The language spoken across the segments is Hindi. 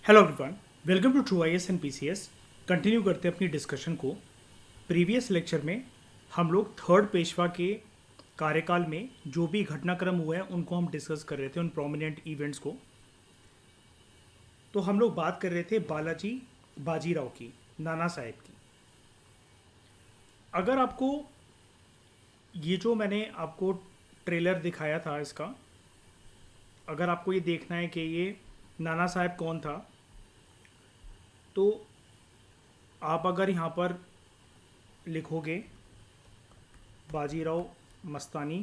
Hello everyone, welcome to true IAS and PCS. Continue करते हैं अपनी डिस्कशन को। प्रीवियस लेक्चर में हम लोग थर्ड पेशवा के कार्यकाल में जो भी घटनाक्रम हुए हैं उनको हम डिस्कस कर रहे थे, उन प्रोमिनेंट इवेंट्स को। तो हम लोग बात कर रहे थे बालाजी बाजीराव की, नाना साहेब की। अगर आपको ये जो मैंने आपको ट्रेलर दिखाया था इसका, अगर आपको ये देखना है कि ये नाना साहेब कौन था, तो आप अगर यहाँ पर लिखोगे बाजीराव मस्तानी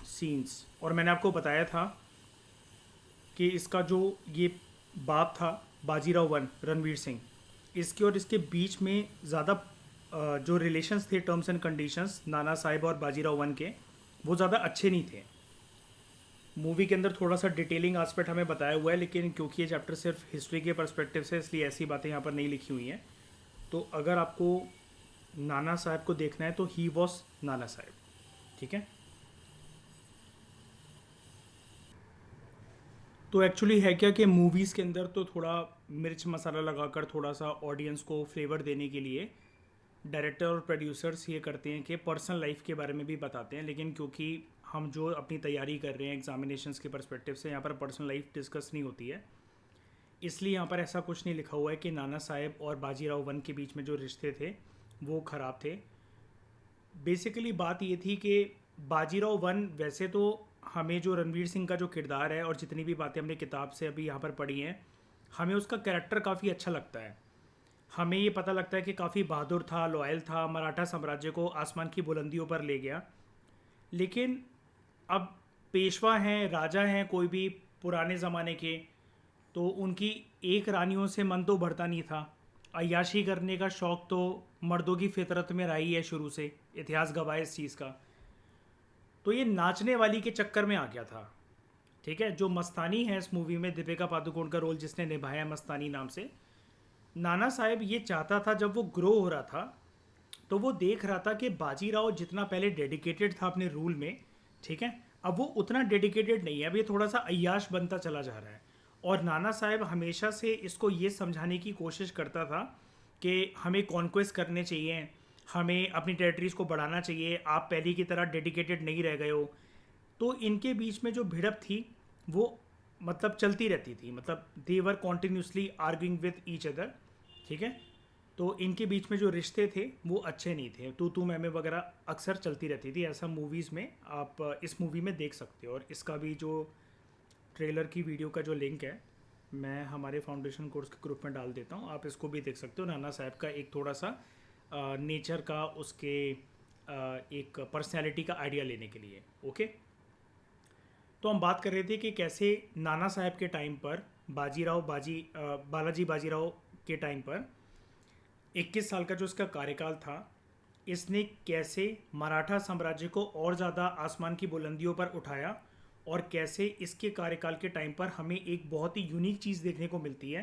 सीन्स, और मैंने आपको बताया था कि इसका जो ये बाप था बाजीराव वन रणवीर सिंह, इसके और इसके बीच में ज़्यादा जो रिलेशंस थे, terms and conditions Nana Sahib और बाजीराव वन के, वो ज़्यादा अच्छे नहीं थे। मूवी के अंदर थोड़ा सा डिटेलिंग एस्पेक्ट हमें बताया हुआ है, लेकिन क्योंकि ये चैप्टर सिर्फ हिस्ट्री के पर्सपेक्टिव से, इसलिए ऐसी बातें यहाँ पर नहीं लिखी हुई हैं। तो अगर आपको नाना साहब को देखना है तो ही वॉज नाना साहब, ठीक है। तो एक्चुअली है क्या कि मूवीज़ के अंदर तो थोड़ा मिर्च मसाला लगाकर थोड़ा सा ऑडियंस को फ्लेवर देने के लिए डायरेक्टर और प्रोड्यूसर्स ये करते हैं कि पर्सनल लाइफ के बारे में भी बताते हैं, लेकिन क्योंकि हम जो अपनी तैयारी कर रहे हैं एग्जामिनेशंस के पर्सपेक्टिव से, यहाँ पर पर्सनल लाइफ डिस्कस नहीं होती है, इसलिए यहाँ पर ऐसा कुछ नहीं लिखा हुआ है कि नाना साहेब और बाजीराव वन के बीच में जो रिश्ते थे वो ख़राब थे। बेसिकली बात ये थी कि बाजीराव वन, वैसे तो हमें जो रणवीर सिंह का जो किरदार है और जितनी भी बातें हमने किताब से अभी यहाँ पर पढ़ी हैं, हमें उसका कैरेक्टर काफ़ी अच्छा लगता है। हमें ये पता लगता है कि काफ़ी बहादुर था, लॉयल था, मराठा साम्राज्य को आसमान की बुलंदियों पर ले गया। लेकिन अब पेशवा हैं, राजा हैं कोई भी पुराने ज़माने के, तो उनकी एक रानियों से मन तो बढ़ता नहीं था। अय्याशी करने का शौक़ तो मर्दों की फितरत में रहा ही है शुरू से, इतिहास गवाह है इस चीज़ का। तो ये नाचने वाली के चक्कर में आ गया था, ठीक है। जो मस्तानी है इस मूवी में, दीपिका पादुकोण का रोल जिसने निभाया मस्तानी नाम से, नाना साहेब ये चाहता था, जब वो ग्रो हो रहा था तो वो देख रहा था कि बाजीराव जितना पहले डेडिकेटेड था अपने रूल में, ठीक है, अब वो उतना डेडिकेटेड नहीं है, अब ये थोड़ा सा अय्याश बनता चला जा रहा है। और नाना साहेब हमेशा से इसको ये समझाने की कोशिश करता था कि हमें कॉन्क्वेस्ट करने चाहिए, हमें अपनी टेरिटरीज़ को बढ़ाना चाहिए, आप पहले की तरह डेडिकेटेड नहीं रह गए हो। तो इनके बीच में जो भिड़प थी वो मतलब चलती रहती थी, मतलब they were continuously arguing with each other, ठीक है। तो इनके बीच में जो रिश्ते थे वो अच्छे नहीं थे, तू मैं वगैरह अक्सर चलती रहती थी। ऐसा मूवीज़ में आप इस मूवी में देख सकते हो, और इसका भी जो ट्रेलर की वीडियो का जो लिंक है मैं हमारे फाउंडेशन कोर्स के ग्रुप में डाल देता हूँ, आप इसको भी देख सकते हो। नाना साहब का एक थोड़ा सा नेचर का, उसके एक पर्सनैलिटी का आइडिया लेने के लिए, ओके। तो हम बात कर रहे थे कि कैसे नाना साहब के टाइम पर बालाजी बाजीराव के टाइम पर 21 साल का जो इसका कार्यकाल था, इसने कैसे मराठा साम्राज्य को और ज़्यादा आसमान की बुलंदियों पर उठाया, और कैसे इसके कार्यकाल के टाइम पर हमें एक बहुत ही यूनिक चीज़ देखने को मिलती है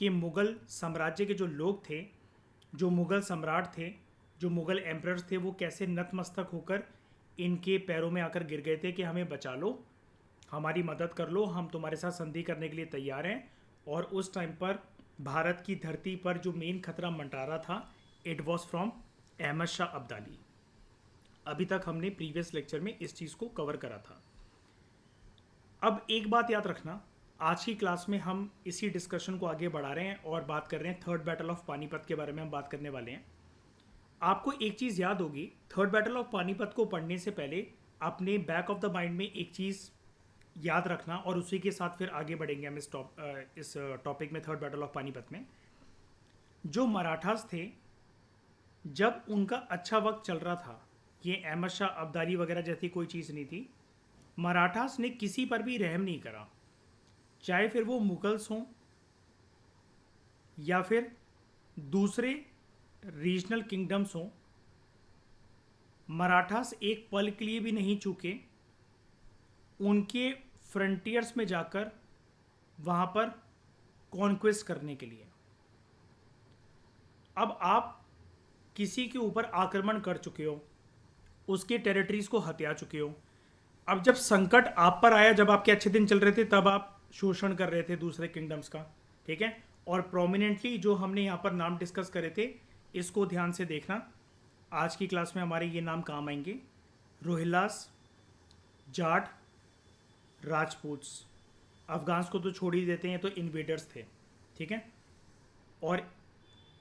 कि मुग़ल साम्राज्य के जो लोग थे, जो मुग़ल सम्राट थे, जो मुग़ल एम्परर्स थे, वो कैसे नतमस्तक होकर इनके पैरों में आकर गिर गए थे कि हमें बचा लो, हमारी मदद कर लो, हम तुम्हारे साथ संधि करने के लिए तैयार हैं। और उस टाइम पर भारत की धरती पर जो मेन खतरा मंडरा रहा था, it was from Ahmad Shah Abdali. अभी तक हमने प्रीवियस लेक्चर में इस चीज़ को कवर करा था। अब एक बात याद रखना, आज की क्लास में हम इसी डिस्कशन को आगे बढ़ा रहे हैं और बात कर रहे हैं थर्ड बैटल ऑफ पानीपत के बारे में हम बात करने वाले हैं। आपको एक चीज़ याद होगी, थर्ड बैटल ऑफ पानीपत को पढ़ने से पहले अपने बैक ऑफ द माइंड में एक चीज़ याद रखना, और उसी के साथ फिर आगे बढ़ेंगे हम इस टॉपिक में, थर्ड बैटल ऑफ पानीपत में। जो मराठास थे, जब उनका अच्छा वक्त चल रहा था, ये अहमद शाह अब्दाली वगैरह जैसी कोई चीज़ नहीं थी, मराठास ने किसी पर भी रहम नहीं करा, चाहे फिर वो मुगल्स हों या फिर दूसरे रीजनल किंगडम्स हों। मराठास एक पल के लिए भी नहीं चूके उनके फ्रंटियर्स में जाकर वहाँ पर कॉन्क्वेस्ट करने के लिए। अब आप किसी के ऊपर आक्रमण कर चुके हो, उसके टेरिटरीज़ को हत्या चुके हो, अब जब संकट आप पर आया, जब आपके अच्छे दिन चल रहे थे, तब आप शोषण कर रहे थे दूसरे किंगडम्स का, ठीक है। और प्रोमिनेंटली जो हमने यहाँ पर नाम डिस्कस करे थे, इसको ध्यान से देखना, आज की क्लास में हमारे ये नाम काम आएंगे। रोहिल्लास, जाट, राजपूत्स। अफगान्स को तो छोड़ ही देते हैं, तो इन्वेडर्स थे, ठीक है। और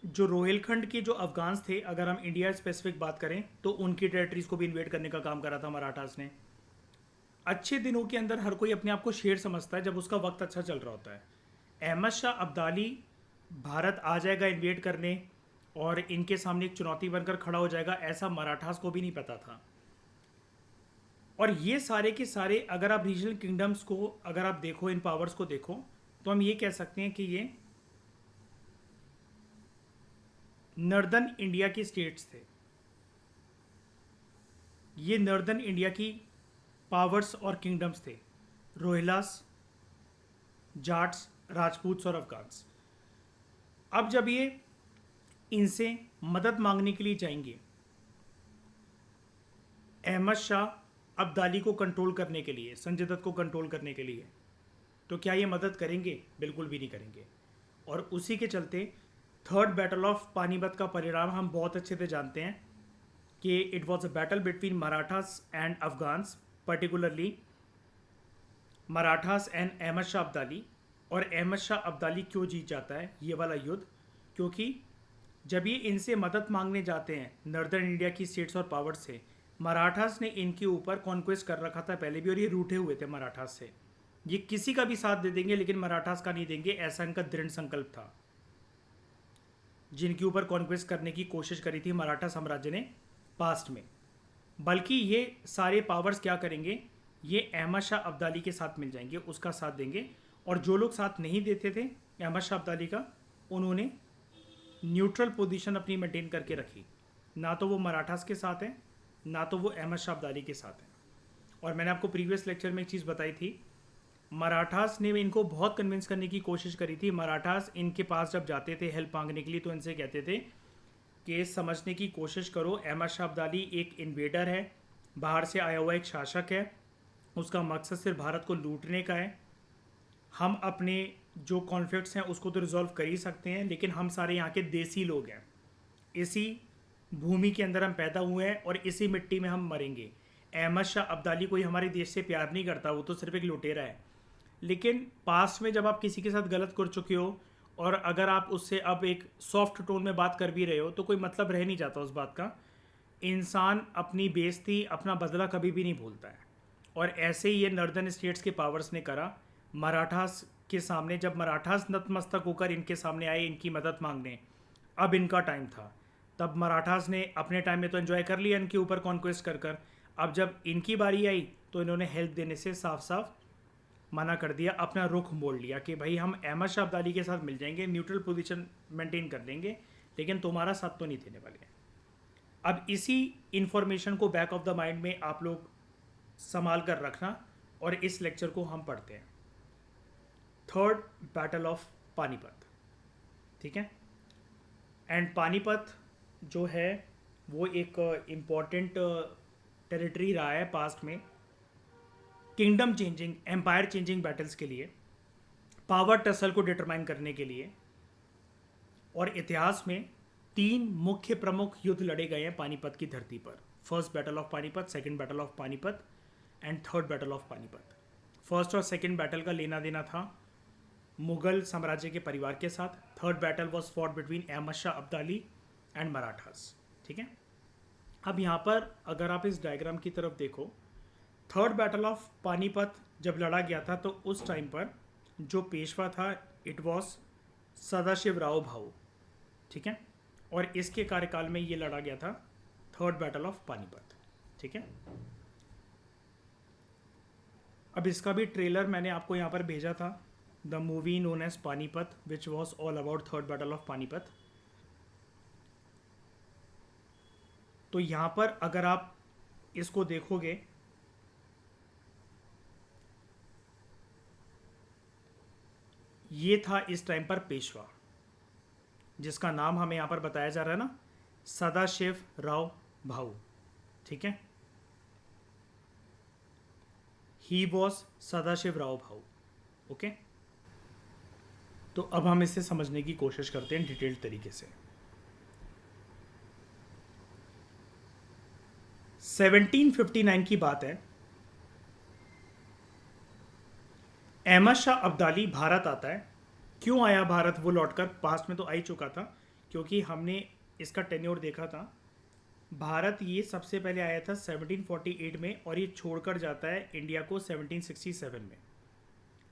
जो रोहिलखंड के जो अफगान्स थे, अगर हम इंडिया स्पेसिफिक बात करें, तो उनकी टेरिटरीज को भी इन्वेड करने का काम करा था मराठास ने। अच्छे दिनों के अंदर हर कोई अपने आप को शेर समझता है जब उसका वक्त अच्छा चल रहा होता है। अहमद शाह अब्दाली भारत आ जाएगा इन्वेड करने और इनके सामने एक चुनौती बनकर खड़ा हो जाएगा, ऐसा मराठास को भी नहीं पता था। और ये सारे के सारे, अगर आप रीजनल किंगडम्स को अगर आप देखो, इन पावर्स को देखो, तो हम ये कह सकते हैं कि ये नॉर्दर्न इंडिया की स्टेट्स थे। ये नॉर्दर्न इंडिया की पावर्स और किंगडम्स थे, रोहिलास, जाट्स, राजपूत्स और अफगान्स। अब जब ये इनसे मदद मांगने के लिए जाएंगे अहमद शाह अब्दाली को कंट्रोल करने के लिए, संजय दत्त को कंट्रोल करने के लिए, तो क्या ये मदद करेंगे? बिल्कुल भी नहीं करेंगे। और उसी के चलते थर्ड बैटल ऑफ पानीपत का परिणाम हम बहुत अच्छे से जानते हैं कि it was a battle between Marathas and Afghans, particularly Marathas and Ahmad Shah Abdali. और अहमद शाह अब्दाली क्यों जीत जाता है ये वाला युद्ध? क्योंकि जब ये इनसे मदद मांगने जाते हैं नॉर्दर्न इंडिया की स्टेट्स और पावर्स से, मराठास ने इनके ऊपर कॉन्क्वेस्ट कर रखा था पहले भी, और ये रूठे हुए थे मराठास से। ये किसी का भी साथ दे देंगे लेकिन मराठास का नहीं देंगे, ऐसा इनका दृढ़ संकल्प था। जिनके ऊपर कॉन्क्वेस्ट करने की कोशिश करी थी मराठा साम्राज्य ने पास्ट में, बल्कि ये सारे पावर्स क्या करेंगे, ये अहमद शाह अब्दाली के साथ मिल जाएंगे, उसका साथ देंगे। और जो लोग साथ नहीं देते थे अहमद शाह अब्दाली का, उन्होंने न्यूट्रल पोजीशन अपनी मेंटेन करके रखी। ना तो वो मराठास के साथ हैं, ना तो वो अहमद शाह अब्दाली के साथ हैं। और मैंने आपको प्रीवियस लेक्चर में एक चीज़ बताई थी, मराठास ने इनको बहुत कन्विंस करने की कोशिश करी थी। मराठास इनके पास जब जाते थे हेल्प मांगने के लिए, तो इनसे कहते थे कि समझने की कोशिश करो, अहमद शाह अब्दाली एक इन्वेडर है, बाहर से आया हुआ एक शासक है, उसका मकसद सिर्फ भारत को लूटने का है। हम अपने जो कॉन्फ्लिक्ट्स हैं उसको तो रिजॉल्व कर ही सकते हैं, लेकिन हम सारे यहाँ के देसी लोग हैं, इसी भूमि के अंदर हम पैदा हुए हैं और इसी मिट्टी में हम मरेंगे। अहमद शाह अब्दाली कोई हमारे देश से प्यार नहीं करता, वो तो सिर्फ एक लुटेरा है। लेकिन पास्ट में जब आप किसी के साथ गलत कर चुके हो और अगर आप उससे अब एक सॉफ्ट टोन में बात कर भी रहे हो, तो कोई मतलब रह नहीं जाता उस बात का। इंसान अपनी बेइज्जती, अपना बदला कभी भी नहीं भूलता है। और ऐसे ही ये नॉर्दर्न स्टेट्स के पावर्स ने करा मराठास के सामने। जब मराठास नतमस्तक होकर इनके सामने आए इनकी मदद मांगने, अब इनका टाइम था। तब मराठास ने अपने टाइम में तो एंजॉय कर लिया इनके ऊपर कॉन्क्वेस्ट कर कर। अब जब इनकी बारी आई तो इन्होंने हेल्प देने से साफ साफ मना कर दिया, अपना रुख मोड़ लिया कि भाई हम अहमद शाह अब्दाली के साथ मिल जाएंगे, न्यूट्रल पोजीशन मेंटेन कर लेंगे, लेकिन तुम्हारा साथ तो नहीं देने वाले। अब इसी इंफॉर्मेशन को बैक ऑफ द माइंड में आप लोग संभाल कर रखना, और इस लेक्चर को हम पढ़ते हैं। थर्ड बैटल ऑफ पानीपत, ठीक है। एंड पानीपत जो है वो एक इम्पॉर्टेंट टेरिटरी रहा है पास्ट में, kingdom changing, empire changing battles के लिए, पावर टसल को डिटरमाइन करने के लिए। और इतिहास में 3 मुख्य प्रमुख युद्ध लड़े गए हैं पानीपत की धरती पर। First battle of Panipat, second battle of Panipat and third battle of Panipat. First और सेकंड बैटल का लेना देना था मुगल साम्राज्य के परिवार के साथ। Third battle was fought between Ahmad Shah Abdali and Marathas, ठीक है। अब यहाँ पर अगर आप इस डायग्राम की तरफ देखो, थर्ड बैटल ऑफ पानीपत जब लड़ा गया था तो उस टाइम पर जो पेशवा था इट वॉज सदाशिव राव भाऊ, ठीक है। और इसके कार्यकाल में ये लड़ा गया था थर्ड बैटल ऑफ पानीपत, ठीक है। अब इसका भी ट्रेलर मैंने आपको यहाँ पर भेजा था, the movie known as Panipat which was all about third battle of Panipat. तो यहाँ पर अगर आप इसको देखोगे, ये था इस टाइम पर पेशवा, जिसका नाम हमें यहाँ पर बताया जा रहा है ना, सदाशिव राव भाऊ, ठीक है। ही वॉज सदाशिव राव भाऊ। ओके, तो अब हम इसे समझने की कोशिश करते हैं डिटेल्ड तरीके से। 1759 की बात है। अहमद शाह अब्दाली भारत आता है। क्यों आया भारत? वो लौटकर पास्ट में तो आ ही चुका था, क्योंकि हमने इसका टेन्योर देखा था। भारत ये सबसे पहले आया था 1748 में, और ये छोड़कर जाता है इंडिया को 1767 में।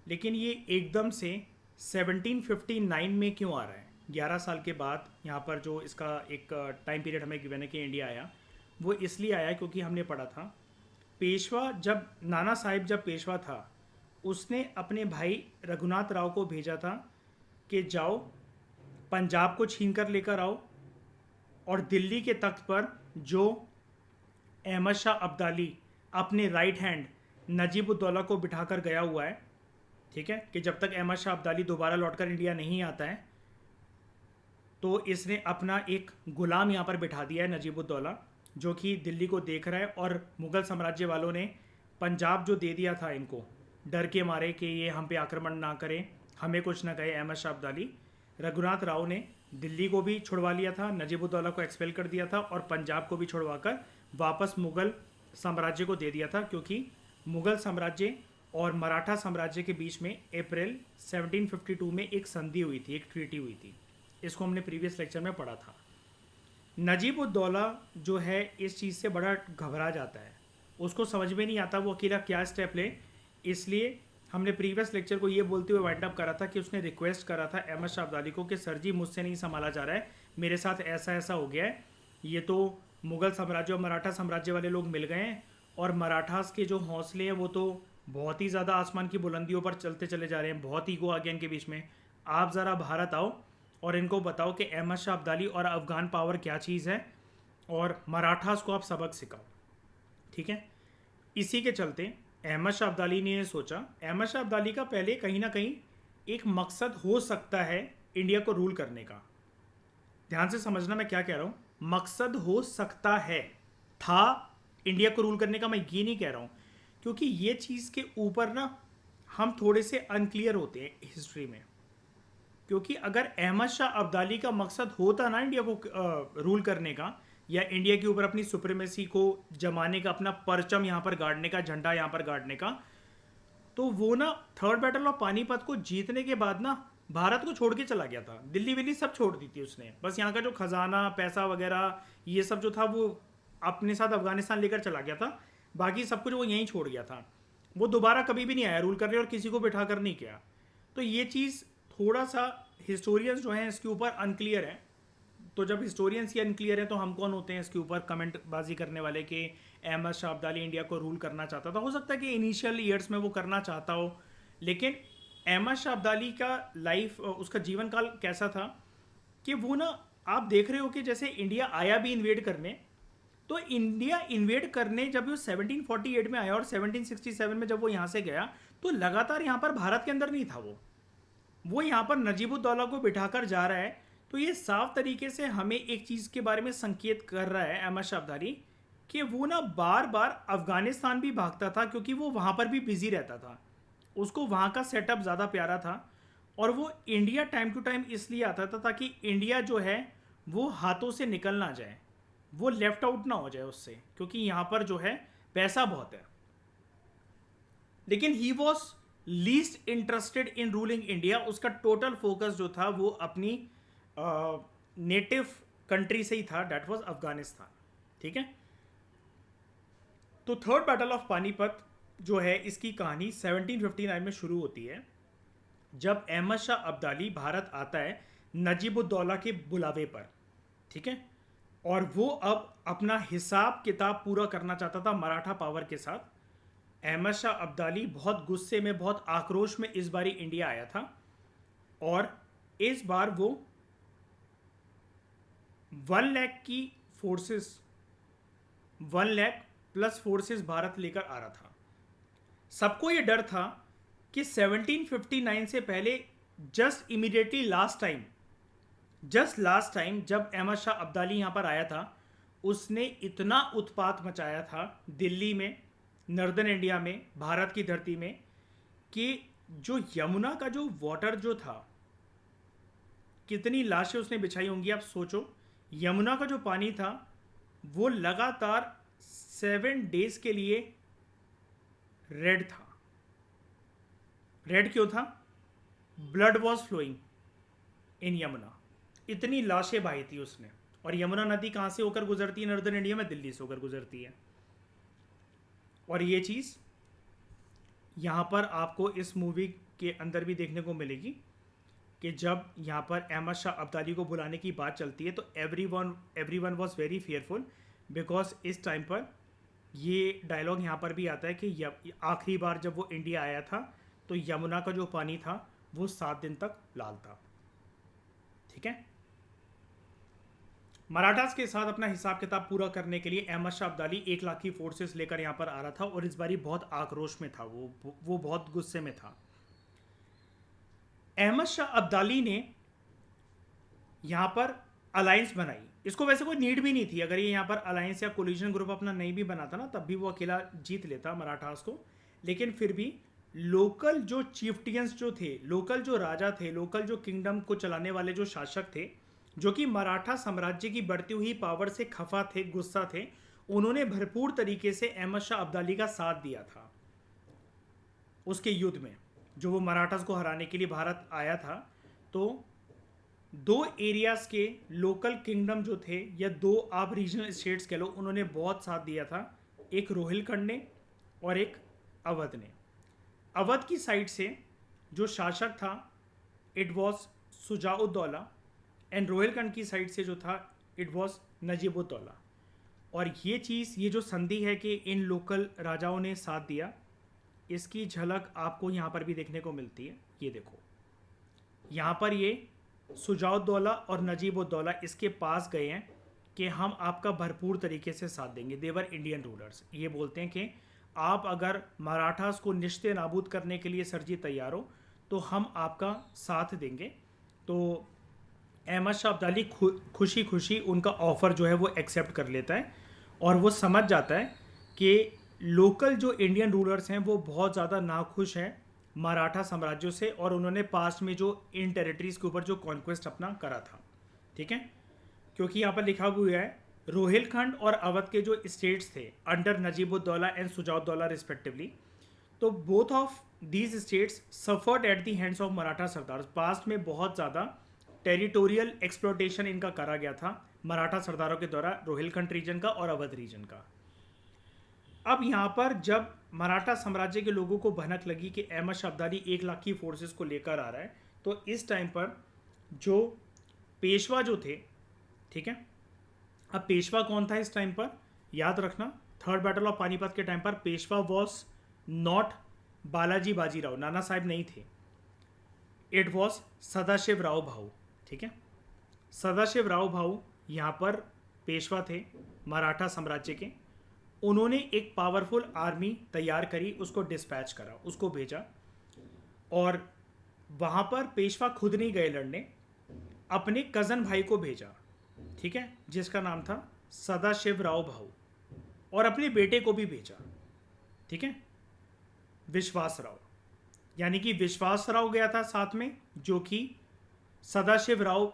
लेकिन ये एकदम से 1759 में क्यों आ रहा है? 11 साल के बाद यहाँ पर जो इसका एक टाइम पीरियड हमें गिवन है कि इंडिया आया, वो इसलिए आया क्योंकि हमने पढ़ा था पेशवा जब नाना साहिब जब पेशवा था, उसने अपने भाई रघुनाथ राव को भेजा था कि जाओ पंजाब को छीन कर लेकर आओ, और दिल्ली के तख्त पर जो अहमद शाह अब्दाली अपने राइट हैंड नजीबुद्दौला को बिठाकर गया हुआ है, ठीक है, कि जब तक अहमद शाह अब्दाली दोबारा लौटकर इंडिया नहीं आता है तो इसने अपना एक गुलाम यहाँ पर बिठा दिया है, नजीबुद्दौला, जो कि दिल्ली को देख रहा है। और मुग़ल साम्राज्य वालों ने पंजाब जो दे दिया था इनको, डर के मारे कि ये हम पे आक्रमण ना करें, हमें कुछ ना कहे अहमद शाह अब्दाली, रघुनाथ राव ने दिल्ली को भी छुड़वा लिया था, नजीबुद्दौला को एक्सपेल कर दिया था, और पंजाब को भी छुड़वाकर वापस मुग़ल साम्राज्य को दे दिया था। क्योंकि मुग़ल साम्राज्य और मराठा साम्राज्य के बीच में अप्रैल 1752 में एक संधि हुई थी, एक ट्रीटी हुई थी। इसको हमने प्रीवियस लेक्चर में पढ़ा था। नजीबुद्दौला जो है इस चीज़ से बड़ा घबरा जाता है, उसको समझ में नहीं आता वो अकेला क्या स्टेप ले। इसलिए हमने प्रीवियस लेक्चर को ये बोलते हुए वाइंड अप करा था कि उसने रिक्वेस्ट करा था अहमद शाह अब्दाली को कि सर जी मुझसे नहीं संभाला जा रहा है, मेरे साथ ऐसा ऐसा हो गया है, ये तो मुग़ल साम्राज्य और मराठा साम्राज्य वाले लोग मिल गए हैं, और मराठास के जो हौसले हैं वो तो बहुत ही ज़्यादा आसमान की बुलंदियों पर चलते चले जा रहे हैं, बहुत ईगो आ गया इनके बीच में। आप ज़रा भारत आओ और इनको बताओ कि अहमद शाह अब्दाली और अफ़गान पावर क्या चीज़ है, और मराठास को आप सबक सिखाओ, ठीक है। इसी के चलते अहमद शाह अब्दाली ने सोचा, अहमद शाह अब्दाली का पहले कहीं ना कहीं एक मकसद हो सकता है इंडिया को रूल करने का। ध्यान से समझना मैं क्या कह रहा हूँ, मकसद हो सकता है, था इंडिया को रूल करने का, मैं ये नहीं कह रहा हूँ, क्योंकि ये चीज़ के ऊपर ना हम थोड़े से अनक्लियर होते हैं हिस्ट्री में। क्योंकि अगर अहमद शाह अब्दाली का मकसद होता ना इंडिया को रूल करने का, या इंडिया के ऊपर अपनी सुप्रीमेसी को जमाने का, अपना परचम यहाँ पर गाड़ने का, झंडा यहाँ पर गाड़ने का, तो वो ना थर्ड बैटल ऑफ पानीपत को जीतने के बाद ना भारत को छोड़ के चला गया था। दिल्ली विल्ली सब छोड़ दी थी उसने, बस यहाँ का जो खजाना पैसा वगैरह ये सब जो था वो अपने साथ अफगानिस्तान लेकर चला गया था, बाकी सब कुछ वो यहीं छोड़ गया था। वो दोबारा कभी भी नहीं आया रूल करने, और किसी को बिठा कर नहीं किया। तो ये चीज़ थोड़ा सा हिस्टोरियंस जो हैं इसके ऊपर अनक्लियर है। तो जब हिस्टोरियंस ही अनक्लियर है तो हम कौन होते हैं इसके ऊपर कमेंट बाजी करने वाले कि अहमद शाह अब्दाली इंडिया को रूल करना चाहता था। हो सकता है कि इनिशियल ईयर्स में वो करना चाहता हो, लेकिन अहमद शाह अब्दाली का लाइफ, उसका जीवन काल कैसा था कि वो ना, आप देख रहे हो कि जैसे इंडिया आया भी इन्वेड करने, तो इंडिया इन्वेड करने जब वो 1748 में आया और 1767 में जब वो यहाँ से गया, तो लगातार यहाँ पर भारत के अंदर नहीं था वो यहाँ पर नजीबुद्दौला को बिठाकर जा रहा है। तो ये साफ तरीके से हमें एक चीज़ के बारे में संकेत कर रहा है अहमद शाह अब्दाली, कि वो ना बार बार अफगानिस्तान भी भागता था, क्योंकि वो वहाँ पर भी बिजी रहता था, उसको वहाँ का सेटअप ज़्यादा प्यारा था। और वो इंडिया टाइम टू टाइम इसलिए आता था ताकि इंडिया जो है वो हाथों से निकल ना जाए, वो लेफ्ट आउट ना हो जाए उससे, क्योंकि यहाँ पर जो है पैसा बहुत है। लेकिन he was least interested in ruling India. उसका टोटल फोकस जो था वो अपनी नेटिव कंट्री से ही था, डेट वाज अफगानिस्तान, ठीक है। तो थर्ड बैटल ऑफ पानीपत जो है इसकी कहानी 1759 में शुरू होती है, जब अहमद शाह अब्दाली भारत आता है नजीबुद्दौला के बुलावे पर, ठीक है। और वो अब अपना हिसाब किताब पूरा करना चाहता था मराठा पावर के साथ। अहमद शाह अब्दाली बहुत गुस्से में, बहुत आक्रोश में इस बारी इंडिया आया था, और इस बार वो 1 लाख की forces, 1 lakh plus forces Bharat लेकर आ रहा था। सबको ये डर था कि 1759 से पहले जस्ट इमीडिएटली लास्ट टाइम जब अहमद शाह अब्दाली यहाँ पर आया था, उसने इतना उत्पात मचाया था दिल्ली में, नॉर्दर्न इंडिया में, भारत की धरती में, कि जो यमुना का जो वाटर जो था, कितनी लाशें उसने बिछाई होंगी आप सोचो। यमुना का जो पानी था वो लगातार 7 डेज के लिए रेड था। रेड क्यों था? Blood was flowing in Yamuna. इतनी लाशें बहाई थी उसने। और यमुना नदी कहाँ से होकर गुजरती है नॉर्दर्न इंडिया में? दिल्ली से होकर गुजरती है। और ये चीज़ यहाँ पर आपको इस मूवी के अंदर भी देखने को मिलेगी कि जब यहाँ पर अहमद शाह अब्दाली को बुलाने की बात चलती है तो every one was very fearful, because इस टाइम पर ये डायलॉग यहाँ पर भी आता है कि आखिरी बार जब वो इंडिया आया था तो यमुना का जो पानी था वो 7 दिन तक लाल था। ठीक है। मराठास के साथ अपना हिसाब किताब पूरा करने के लिए अहमद शाह अब्दाली 1 लाख की फोर्सेस लेकर यहाँ पर आ रहा था और इस बारी बहुत आक्रोश में था, वो बहुत गुस्से में था। अहमद शाह अब्दाली ने यहाँ पर अलायंस बनाई। इसको वैसे कोई नीड भी नहीं थी, अगर ये यहाँ पर अलायंस या कोलिजन ग्रुप अपना नहीं भी बनाता ना तब भी वो अकेला जीत लेता मराठास को। लेकिन फिर भी लोकल जो चीफ्टियंस जो थे, लोकल जो राजा थे, लोकल जो किंगडम को चलाने वाले जो शासक थे, जो कि मराठा साम्राज्य की बढ़ती हुई पावर से खफा थे, गुस्सा थे, उन्होंने भरपूर तरीके से अहमद शाह अब्दाली का साथ दिया था उसके युद्ध में। जो वो मराठास को हराने के लिए भारत आया था तो 2 एरियाज के लोकल किंगडम जो थे या 2 आप रीजनल स्टेट्स कह लो, उन्होंने बहुत साथ दिया था। एक रोहिलखंड ने और एक अवध ने। अवध की साइड से जो शासक था it was Shuja-ud-Daula and Rohilkhand की साइड से जो था इट वॉज नजीबुद्दौला। और ये चीज़, ये जो संधि है कि इन लोकल राजाओं ने साथ दिया, इसकी झलक आपको यहाँ पर भी देखने को मिलती है। ये देखो यहाँ पर ये सुजाउद्दौला और नजीबुद्दौला इसके पास गए हैं कि हम आपका भरपूर तरीके से साथ देंगे। देवर इंडियन रूलर्स ये बोलते हैं कि आप अगर मराठास को निश्चित नाबूद करने के लिए सर जी तैयार हो तो हम आपका साथ देंगे। तो अहमद शाह अब्दाली खुशी खुशी उनका ऑफ़र जो है वो एक्सेप्ट कर लेता है और वो समझ जाता है कि लोकल जो इंडियन रूलर्स हैं वो बहुत ज़्यादा नाखुश हैं मराठा साम्राज्यों से और उन्होंने पास्ट में जो इन टेरिटरीज़ के ऊपर जो कॉन्क्वेस्ट अपना करा था। ठीक है। क्योंकि यहाँ पर लिखा हुआ है रोहिलखंड और अवध के जो स्टेट्स थे under Najibuddaula and Shujauddaula respectively, तो both of these states suffered at the hands of Maratha sardar. Past में बहुत ज़्यादा टेरिटोरियल एक्सप्लोटेशन इनका करा गया था मराठा सरदारों के द्वारा, रोहिलखंड रीजन का और अवध रीजन का। अब यहाँ पर जब मराठा साम्राज्य के लोगों को भनक लगी कि अहमद शाह अब्दाली 1 लाख की फोर्सेस को लेकर आ रहा है, तो इस टाइम पर जो पेशवा जो थे, ठीक है, अब पेशवा कौन था इस टाइम पर? याद रखना, थर्ड बैटल ऑफ पानीपत के टाइम पर पेशवा वॉज नॉट बालाजी बाजीराव, नाना साहब नहीं थे, इट वॉज सदाशिव राव भाऊ। ठीक है। सदाशिव राव भाऊ यहाँ पर पेशवा थे मराठा साम्राज्य के। उन्होंने एक पावरफुल आर्मी तैयार करी, उसको डिस्पैच करा, उसको भेजा और वहाँ पर पेशवा खुद नहीं गए लड़ने, अपने कज़न भाई को भेजा, ठीक है, जिसका नाम था सदाशिव राव भाऊ, और अपने बेटे को भी भेजा, ठीक है, विश्वास राव। यानी कि विश्वास राव गया था साथ में, जो कि सदाशिव राव,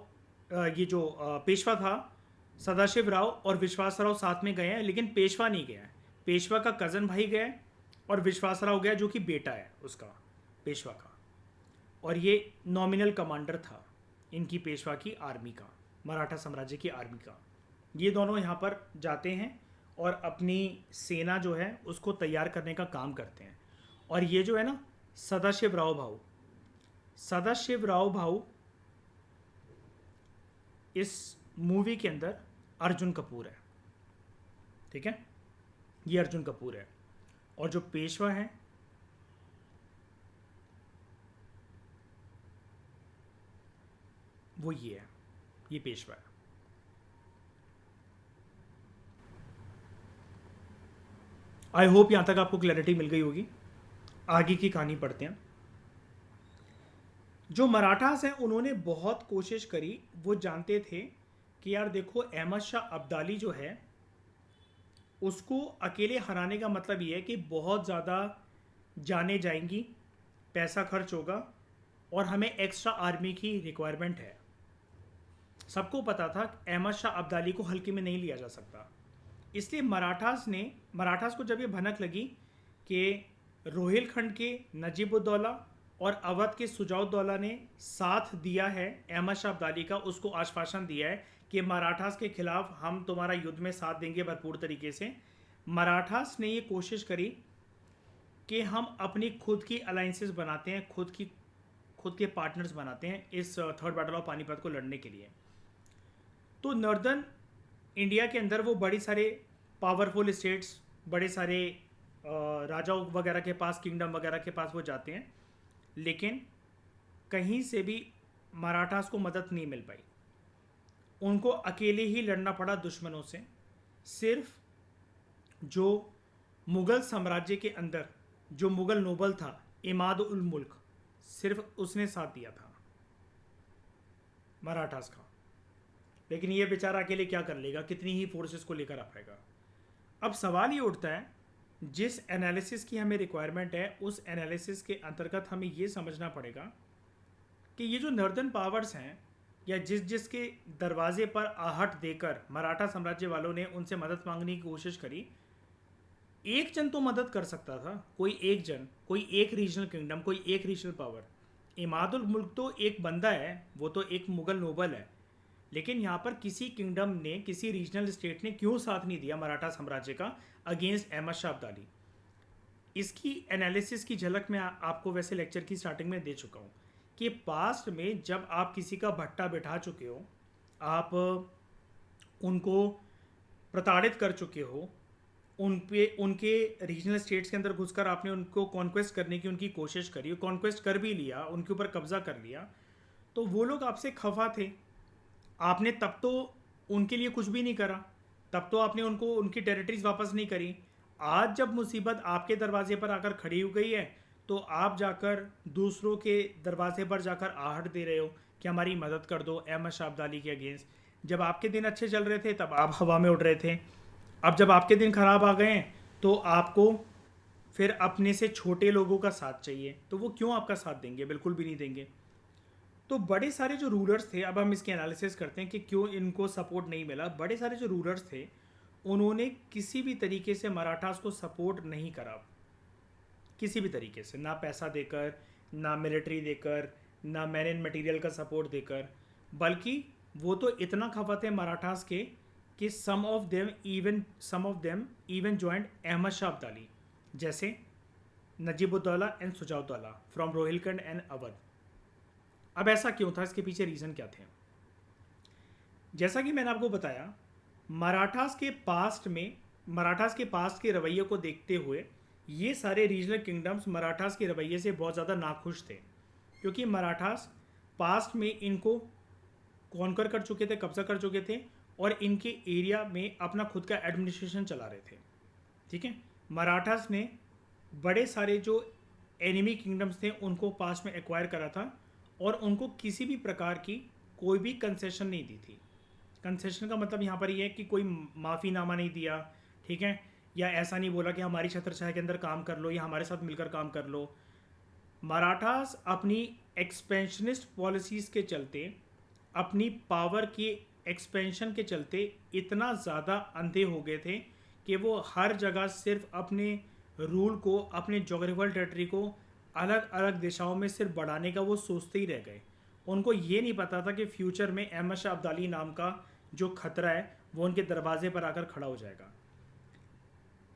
ये जो पेशवा था सदाशिव राव और विश्वास राव साथ में गए हैं, लेकिन पेशवा नहीं गया है, पेशवा का कज़न भाई गया और विश्वास राव गया जो कि बेटा है उसका, पेशवा का। और ये नॉमिनल कमांडर था इनकी पेशवा की आर्मी का, मराठा साम्राज्य की आर्मी का। ये दोनों यहाँ पर जाते हैं और अपनी सेना जो है उसको तैयार करने का काम करते हैं। और ये जो है ना सदाशिव राव भाऊ, सदाशिव राव भाऊ इस मूवी के अंदर अर्जुन कपूर है, ठीक है, ये अर्जुन कपूर है। और जो पेशवा है वो ये है, ये पेशवा है। आई होप यहां तक आपको क्लैरिटी मिल गई होगी। आगे की कहानी पढ़ते हैं। जो मराठास हैं उन्होंने बहुत कोशिश करी, वो जानते थे कि यार देखो अहमद शाह अब्दाली जो है उसको अकेले हराने का मतलब ये है कि बहुत ज़्यादा जानें जाएंगी, पैसा खर्च होगा और हमें एक्स्ट्रा आर्मी की रिक्वायरमेंट है। सबको पता था अहमद शाह अब्दाली को हल्के में नहीं लिया जा सकता, इसलिए मराठास को जब ये भनक लगी कि रोहिलखंड के नजीबुद्दौला और अवध के सुजाउद्दौला ने साथ दिया है अहमद शाह अब्दाली का, उसको आश्वासन दिया है कि मराठास के खिलाफ हम तुम्हारा युद्ध में साथ देंगे भरपूर तरीके से। मराठास ने ये कोशिश करी कि हम अपनी खुद की अलाइंसेस बनाते हैं, खुद के पार्टनर्स बनाते हैं इस थर्ड बैटल ऑफ पानीपत को लड़ने के लिए। तो नॉर्दर्न इंडिया के अंदर वो बड़ी सारे पावरफुल स्टेट्स, बड़े सारे राजाओं वगैरह के पास, किंगडम वगैरह के पास वो जाते हैं, लेकिन कहीं से भी मराठास को मदद नहीं मिल पाई। उनको अकेले ही लड़ना पड़ा दुश्मनों से। सिर्फ जो मुग़ल साम्राज्य के अंदर जो मुग़ल नोबल था इमाद उल मुल्क, सिर्फ उसने साथ दिया था मराठास का। लेकिन ये बेचारा अकेले क्या कर लेगा, कितनी ही फोर्सेस को लेकर आ पाएगा। अब सवाल ये उठता है, जिस एनालिसिस की हमें रिक्वायरमेंट है उस एनालिसिस के अंतर्गत हमें ये समझना पड़ेगा कि ये जो नॉर्दर्न पावर्स हैं या जिसके दरवाजे पर आहट देकर मराठा साम्राज्य वालों ने उनसे मदद मांगने की कोशिश करी, एक जन तो मदद कर सकता था, कोई एक जन, कोई एक रीजनल किंगडम, कोई एक रीजनल पावर। इमादुल मुल्क तो एक बंदा है, वो तो एक मुग़ल नोबल है, लेकिन यहाँ पर किसी किंगडम ने, किसी रीजनल स्टेट ने क्यों साथ नहीं दिया मराठा साम्राज्य का अगेंस्ट अहमद शाह अब्दाली। इसकी एनालिसिस की झलक मैं आपको वैसे लेक्चर की स्टार्टिंग में दे चुका हूँ कि पास्ट में जब आप किसी का भट्टा बिठा चुके हो, आप उनको प्रताड़ित कर चुके हो, उनके रीजनल स्टेट्स के अंदर घुसकर आपने उनको कॉन्क्वेस्ट करने की उनकी कोशिश करी, कॉन्क्वेस्ट कर भी लिया, उनके ऊपर कब्जा कर लिया, तो वो लोग आपसे खफा थे। आपने तब तो उनके लिए कुछ भी नहीं करा, तब तो आपने उनको उनकी टेरिटरीज वापस नहीं करी। आज जब मुसीबत आपके दरवाजे पर आकर खड़ी हो गई है तो आप जाकर दूसरों के दरवाजे पर जाकर आहट दे रहे हो कि हमारी मदद कर दो अहमद शाह अब्दाली के अगेंस्ट। जब आपके दिन अच्छे चल रहे थे तब आप हवा में उड़ रहे थे, अब जब आपके दिन ख़राब आ गए हैं तो आपको फिर अपने से छोटे लोगों का साथ चाहिए, तो वो क्यों आपका साथ देंगे, बिल्कुल भी नहीं देंगे। तो बड़े सारे जो रूलर्स थे, अब हम इसके एनालिसिस करते हैं कि क्यों इनको सपोर्ट नहीं मिला। बड़े सारे जो रूलर्स थे उन्होंने किसी भी तरीके से मराठास को सपोर्ट नहीं करा, किसी भी तरीके से, ना पैसा देकर, ना मिलिट्री देकर, ना मैन एंड मटेरियल का सपोर्ट देकर, बल्कि वो तो इतना खफा थे मराठास के कि some of them even joined Ahmad Shah Abdali, जैसे Najibuddaula and Shujauddaula from Rohilkhand and Awadh. अब ऐसा क्यों था, इसके पीछे रीज़न क्या थे? जैसा कि मैंने आपको बताया, मराठास के पास्ट के रवैये को देखते हुए ये सारे रीजनल किंगडम्स मराठास के रवैये से बहुत ज़्यादा नाखुश थे, क्योंकि मराठास पास्ट में इनको कॉन्कर कर चुके थे, कब्जा कर चुके थे और इनके एरिया में अपना खुद का एडमिनिस्ट्रेशन चला रहे थे। ठीक है, मराठास ने बड़े सारे जो एनिमी किंगडम्स थे उनको पास्ट में एक्वायर करा था और उनको किसी भी प्रकार की कोई भी कंसेशन नहीं दी थी। कंसेशन का मतलब यहाँ पर ये है कि कोई माफ़ीनामा नहीं दिया, ठीक है, या ऐसा नहीं बोला कि हमारी छत्रछाया के अंदर काम कर लो या हमारे साथ मिलकर काम कर लो। मराठास अपनी एक्सपेंशनिस्ट पॉलिसीज़ के चलते, अपनी पावर की एक्सपेंशन के चलते इतना ज़्यादा अंधे हो गए थे कि वो हर जगह सिर्फ अपने रूल को, अपने जोग्राफिकल टेरिटरी को अलग अलग दिशाओं में सिर्फ बढ़ाने का वो सोचते ही रह गए। उनको ये नहीं पता था कि फ्यूचर में अहमद शाह अब्दाली नाम का जो खतरा है वो उनके दरवाजे पर आकर खड़ा हो जाएगा।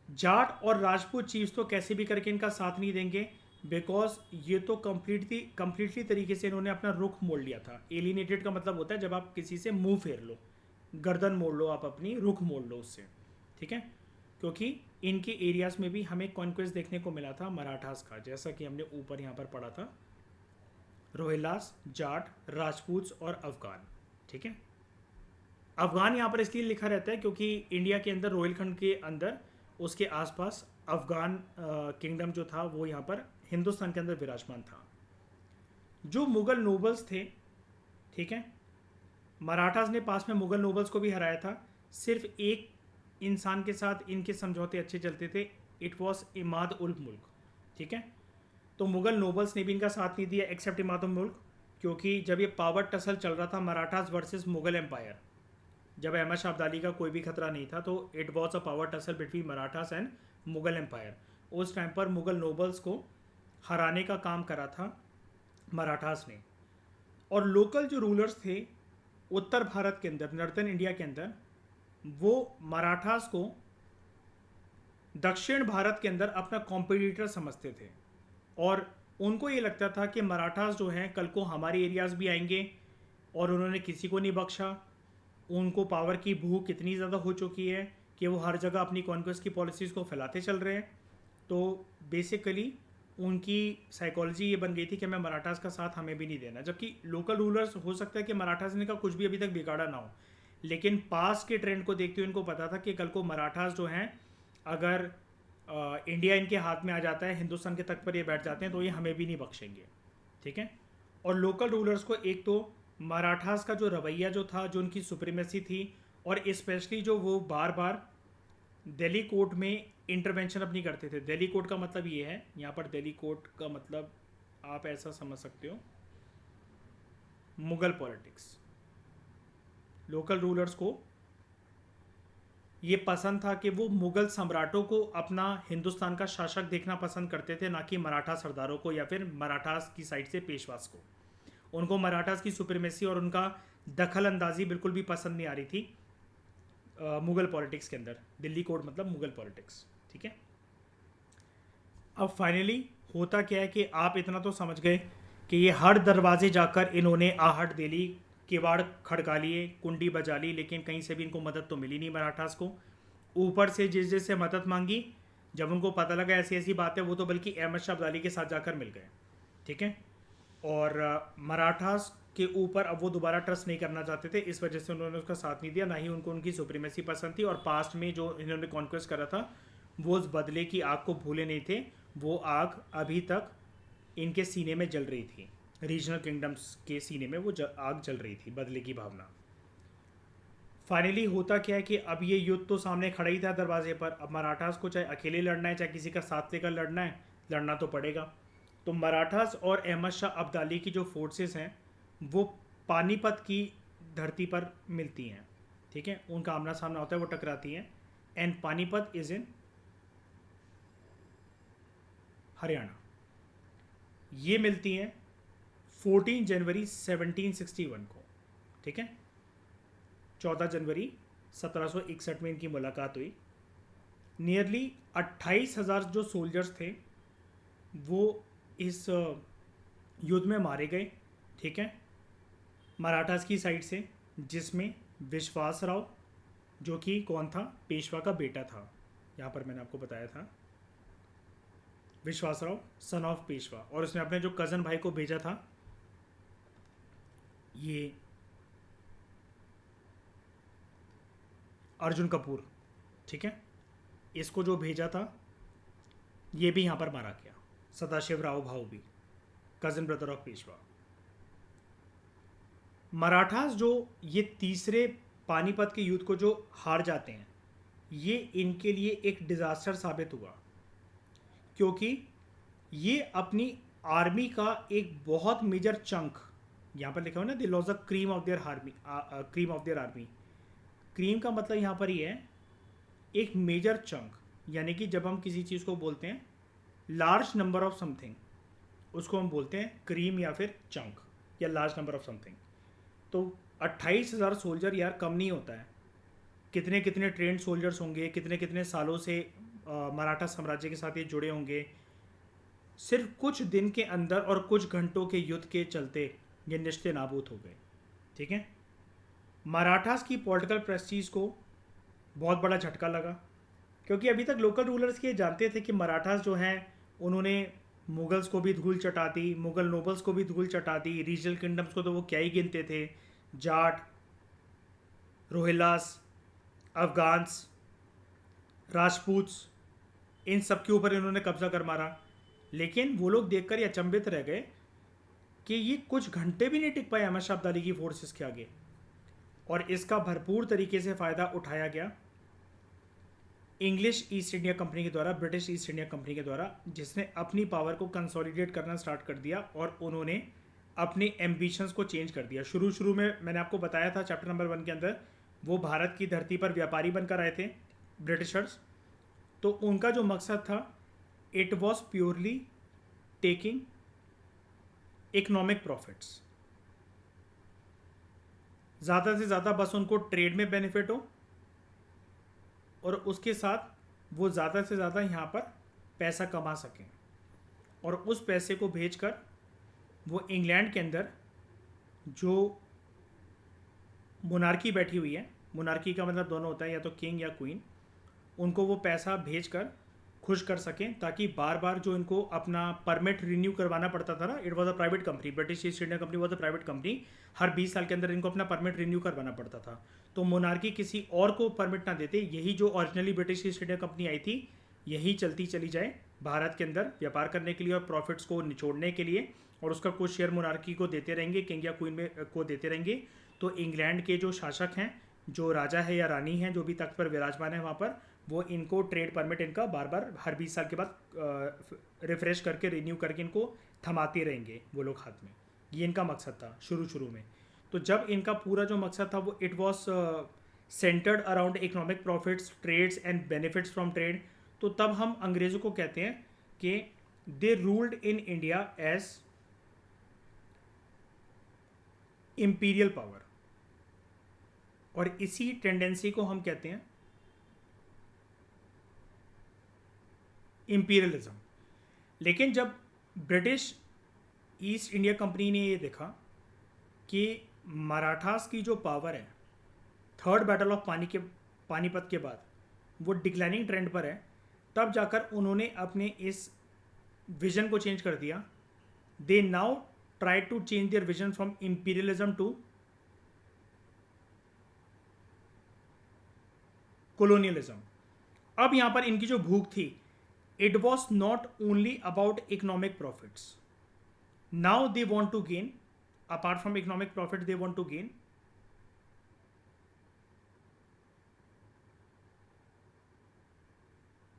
जाट और राजपूत चीफ्स तो कैसे भी करके इनका साथ नहीं देंगे, बिकॉज ये तो कम्प्लीटली तरीके से इन्होंने अपना रुख मोड़ लिया था। एलिनेटेड का मतलब होता है जब आप किसी से मुंह फेर लो, गर्दन मोड़ लो, आप अपनी रुख मोड़ लो उससे, ठीक है। क्योंकि इनके एरियाज में भी हमें कॉन्क्वेस्ट देखने को मिला था मराठास का, जैसा कि हमने ऊपर यहाँ पर पढ़ा था, रोहिल्लास, जाट, राजपूत और अफगान। ठीक है, अफगान यहाँ पर इसलिए लिखा रहता है क्योंकि इंडिया के अंदर रोहिलखंड के अंदर उसके आसपास अफगान किंगडम जो था वो यहाँ पर हिंदुस्तान के अंदर विराजमान था। जो मुग़ल नोबल्स थे, ठीक है, मराठास ने पास में मुग़ल नोबल्स को भी हराया था। सिर्फ एक इंसान के साथ इनके समझौते अच्छे चलते थे, इट वॉज इमाद उल मुल्क। ठीक है, तो मुग़ल नोबल्स ने भी इनका साथ नहीं दिया एक्सेप्ट इमादुल मुल्क, क्योंकि जब ये पावर टसल चल रहा था मराठास वर्सेस मुग़ल एम्पायर, जब अहमद शाह अब्दाली का कोई भी खतरा नहीं था, तो it was a power tussle between Marathas and Mughal empire. उस टाइम पर मुग़ल नोबल्स को हराने का काम करा था मराठास ने। और लोकल जो रूलर्स थे उत्तर भारत के अंदर, नॉर्थन इंडिया के अंदर, वो मराठास को दक्षिण भारत के अंदर अपना कॉम्पिटिटर समझते थे। और उनको ये लगता था कि मराठास जो हैं कल को हमारे एरियाज़ भी आएंगे, और उन्होंने किसी को नहीं बख्शा। उनको पावर की भूख इतनी ज़्यादा हो चुकी है कि वो हर जगह अपनी कॉन्क्वेस्ट की पॉलिसीज़ को फैलाते चल रहे हैं। तो बेसिकली उनकी साइकोलॉजी ये बन गई थी कि मैं मराठास का साथ हमें भी नहीं देना। जबकि लोकल रूलर्स हो सकता है कि मराठास ने का कुछ भी अभी तक बिगाड़ा ना हो, लेकिन पास के ट्रेंड को देखते हुए इनको पता था कि कल को मराठास जो हैं, अगर इंडिया इनके हाथ में आ जाता है, हिंदुस्तान के तख्त पर ये बैठ जाते हैं, तो ये हमें भी नहीं बख्शेंगे। ठीक है। और लोकल रूलर्स को एक तो मराठास का जो रवैया जो था, जो उनकी सुप्रीमेसी थी, और स्पेशली जो वो बार बार दिल्ली कोर्ट में इंटरवेंशन अपनी करते थे। दिल्ली कोर्ट का मतलब ये है, यहाँ पर दिल्ली कोर्ट का मतलब आप ऐसा समझ सकते हो, मुगल पॉलिटिक्स। लोकल रूलर्स को ये पसंद था कि वो मुगल सम्राटों को अपना हिंदुस्तान का शासक देखना पसंद करते थे, ना कि मराठा सरदारों को या फिर मराठास की साइड से पेशवास को। उनको मराठास की सुप्रीमेसी और उनका दखल अंदाजी बिल्कुल भी पसंद नहीं आ रही थी मुगल पॉलिटिक्स के अंदर। दिल्ली कोड मतलब मुगल पॉलिटिक्स। ठीक है। अब फाइनली होता क्या है कि आप इतना तो समझ गए कि ये हर दरवाजे जाकर इन्होंने आहट दे ली, किवाड़ खड़का लिए, कुंडी बजा ली, लेकिन कहीं से भी इनको मदद तो मिली नहीं मराठास को। ऊपर से जिस जिससे मदद मांगी, जब उनको पता लगा ऐसी ऐसी बात है, वो तो बल्कि अहमद शाह अब्दाली के साथ जाकर मिल गए। ठीक है। और मराठास के ऊपर अब वो दोबारा ट्रस्ट नहीं करना चाहते थे, इस वजह से उन्होंने उसका साथ नहीं दिया, ना ही उनको उनकी सुप्रीमेसी पसंद थी। और पास्ट में जो इन्होंने कॉन्क्वेस्ट करा था, वो उस बदले की आग को भूले नहीं थे। वो आग अभी तक इनके सीने में जल रही थी, रीजनल किंगडम्स के सीने में वो आग जल रही थी, बदले की भावना। फाइनली होता क्या है कि अब ये युद्ध तो सामने खड़ा ही था दरवाजे पर। अब मराठास को चाहे अकेले लड़ना है, चाहे किसी का साथ लेकर लड़ना है, लड़ना तो पड़ेगा। तो मराठास और अहमद शाह अब्दाली की जो फोर्सेस हैं, वो पानीपत की धरती पर मिलती हैं। ठीक है। उनका आमना सामना होता है, वो टकराती हैं। And Panipat is in Haryana. ये मिलती हैं 14 जनवरी 1761 को। ठीक है। 14 जनवरी 1761 में इनकी मुलाकात हुई। नियरली 28,000 जो सोल्जर्स थे वो इस युद्ध में मारे गए। ठीक है। मराठास की साइड से, जिसमें विश्वासराव, जो कि कौन था, पेशवा का बेटा था। यहाँ पर मैंने आपको बताया था विश्वासराव सन ऑफ पेशवा। और उसने अपने जो कज़न भाई को भेजा था, ये अर्जुन कपूर। ठीक है। इसको जो भेजा था, ये भी यहाँ पर मारा गया। सदाशिव राव भाऊ भी, cousin brother of Peshwa. Marathas जो ये तीसरे पानीपत के युद्ध को जो हार जाते हैं, ये इनके लिए एक डिज़ास्टर साबित हुआ, क्योंकि ये अपनी आर्मी का एक बहुत मेजर चंक, यहाँ पर लिखा हुआ ना, they lost the cream of their army, cream of their army. Cream का मतलब यहाँ पर ये है एक मेजर चंक, यानी कि जब हम किसी चीज़ को बोलते हैं लार्ज नंबर ऑफ समथिंग, उसको हम बोलते हैं क्रीम या फिर चंक या लार्ज नंबर ऑफ समथिंग। तो 28,000 सोल्जर यार कम नहीं होता है। कितने कितने ट्रेंड सोल्जर्स होंगे, कितने कितने सालों से मराठा साम्राज्य के साथ ये जुड़े होंगे। सिर्फ कुछ दिन के अंदर और कुछ घंटों के युद्ध के चलते ये निश्चित नाबूद हो गए। ठीक है। मराठास की पॉलिटिकल प्रेस्टीज को बहुत बड़ा झटका लगा, क्योंकि अभी तक लोकल रूलर्स ये जानते थे कि मराठास जो हैं उन्होंने मुगल्स को भी धूल चटा दी, मुगल नोबल्स को भी धूल चटा दी, रीजनल किंगडम्स को तो वो क्या ही गिनते थे, जाट, रोहिलास, अफगान्स, राजपूत्स, इन सब के ऊपर इन्होंने कब्जा कर मारा। लेकिन वो लोग देखकर ये अचंभित रह गए कि ये कुछ घंटे भी नहीं टिक पाए अहमद शाह अब्दाली की फोर्सेस के आगे। और इसका भरपूर तरीके से फ़ायदा उठाया गया इंग्लिश ईस्ट इंडिया कंपनी के द्वारा, ब्रिटिश ईस्ट इंडिया कंपनी के द्वारा, जिसने अपनी पावर को कंसोलिडेट करना स्टार्ट कर दिया और उन्होंने अपने एम्बिशंस को चेंज कर दिया। शुरू शुरू में मैंने आपको बताया था चैप्टर नंबर 1 के अंदर, वो भारत की धरती पर व्यापारी बनकर आए थे ब्रिटिशर्स। तो उनका जो मकसद था, it was purely taking economic profits. ज़्यादा से ज़्यादा बस उनको ट्रेड में बेनिफिट हो और उसके साथ वो ज़्यादा से ज़्यादा यहाँ पर पैसा कमा सकें, और उस पैसे को भेजकर वो इंग्लैंड के अंदर जो मोनार्की बैठी हुई है, मोनार्की का मतलब दोनों होता है, या तो किंग या क्वीन, उनको वो पैसा भेजकर खुश कर सकें, ताकि बार बार जो इनको अपना परमिट रिन्यू करवाना पड़ता था ना, it was a private company, British East India company was a private company, हर 20 साल के अंदर इनको अपना परमिट रिन्यू करवाना पड़ता था। तो मोनार्की किसी और को परमिट ना देते, यही जो originally British East India company आई थी, यही चलती चली जाए भारत के अंदर व्यापार करने के लिए और प्रॉफिट्स को निचोड़ने के लिए, और उसका कुछ शेयर मोनार्की को देते रहेंगे, किंग या क्वीन में को देते रहेंगे। तो इंग्लैंड के जो शासक हैं, जो राजा है या रानी हैं, जो भी तख्त पर विराजमान है वहाँ पर, वो इनको ट्रेड परमिट इनका बार बार हर 20 साल के बाद रिफ्रेश करके रिन्यू करके इनको थमाते रहेंगे वो लोग हाथ में। ये इनका मकसद था शुरू शुरू में। तो जब इनका पूरा जो मकसद था वो it was centred around economic profits, trades and benefits from trade, तो तब हम अंग्रेज़ों को कहते हैं कि they ruled in India as imperial power, और इसी टेंडेंसी को हम कहते हैं इम्पीरियलिज्म। लेकिन जब ब्रिटिश ईस्ट इंडिया कंपनी ने ये देखा कि मराठास की जो पावर है थर्ड बैटल ऑफ पानीपत के बाद वो डिक्लाइनिंग ट्रेंड पर है, तब जाकर उन्होंने अपने इस विजन को चेंज कर दिया। They now try to change their vision from imperialism to colonialism. अब यहाँ पर इनकी जो भूख थी, it was not only about economic profits. Now they want to gain, apart from economic profit, they want to gain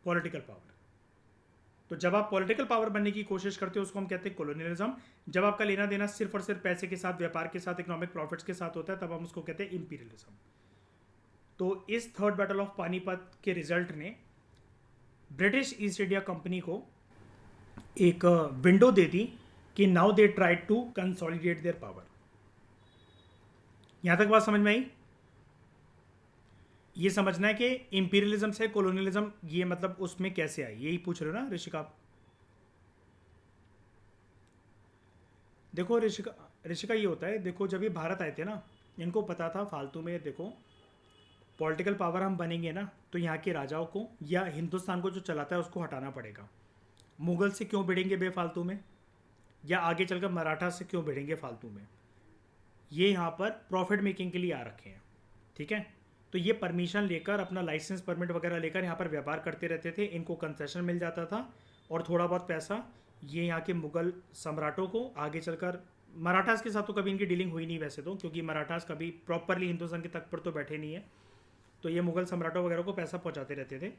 political power. तो जब आप पॉलिटिकल पावर बनने की कोशिश करते हो, उसको हम कहते हैं कोलोनियलिज्म। जब आपका लेना देना सिर्फ और सिर्फ पैसे के साथ, व्यापार के साथ, इकोनॉमिक प्रॉफिट्स के साथ होता है, तब हम उसको कहते हैं इंपीरियलिज्म। तो इस थर्ड बैटल ऑफ पानीपत के रिजल्ट ने ब्रिटिश ईस्ट इंडिया कंपनी को एक विंडो दे दी कि now they try to consolidate their power. यहां तक बात समझ में आई? ये समझना है कि इंपीरियलिज्म से कोलोनियलिज्म, ये मतलब उसमें कैसे आई, यही पूछ रहे हो ना ऋषिका? देखो ऋषिका ये होता है, देखो जब ये भारत आए थे ना, इनको पता था फालतू में, देखो पॉलिटिकल पावर हम बनेंगे ना, तो यहाँ के राजाओं को या हिंदुस्तान को जो चलाता है उसको हटाना पड़ेगा। मुगल से क्यों भिड़ेंगे बेफालतू में, या आगे चलकर मराठा से क्यों भिड़ेंगे फालतू में? ये यहाँ पर प्रॉफिट मेकिंग के लिए आ रखे हैं, ठीक है? तो ये परमिशन लेकर, अपना लाइसेंस परमिट वगैरह लेकर यहाँ पर व्यापार करते रहते थे, इनको कंसेशन मिल जाता था, और थोड़ा बहुत पैसा ये यहाँ के मुगल सम्राटों को, आगे चलकर मराठास के साथ तो कभी इनकी डीलिंग हुई नहीं वैसे तो, क्योंकि मराठास कभी प्रॉपरली हिंदुस्तान के तख्त पर तो बैठे नहीं है। तो ये मुगल सम्राटों वगैरह को पैसा पहुंचाते रहते थे,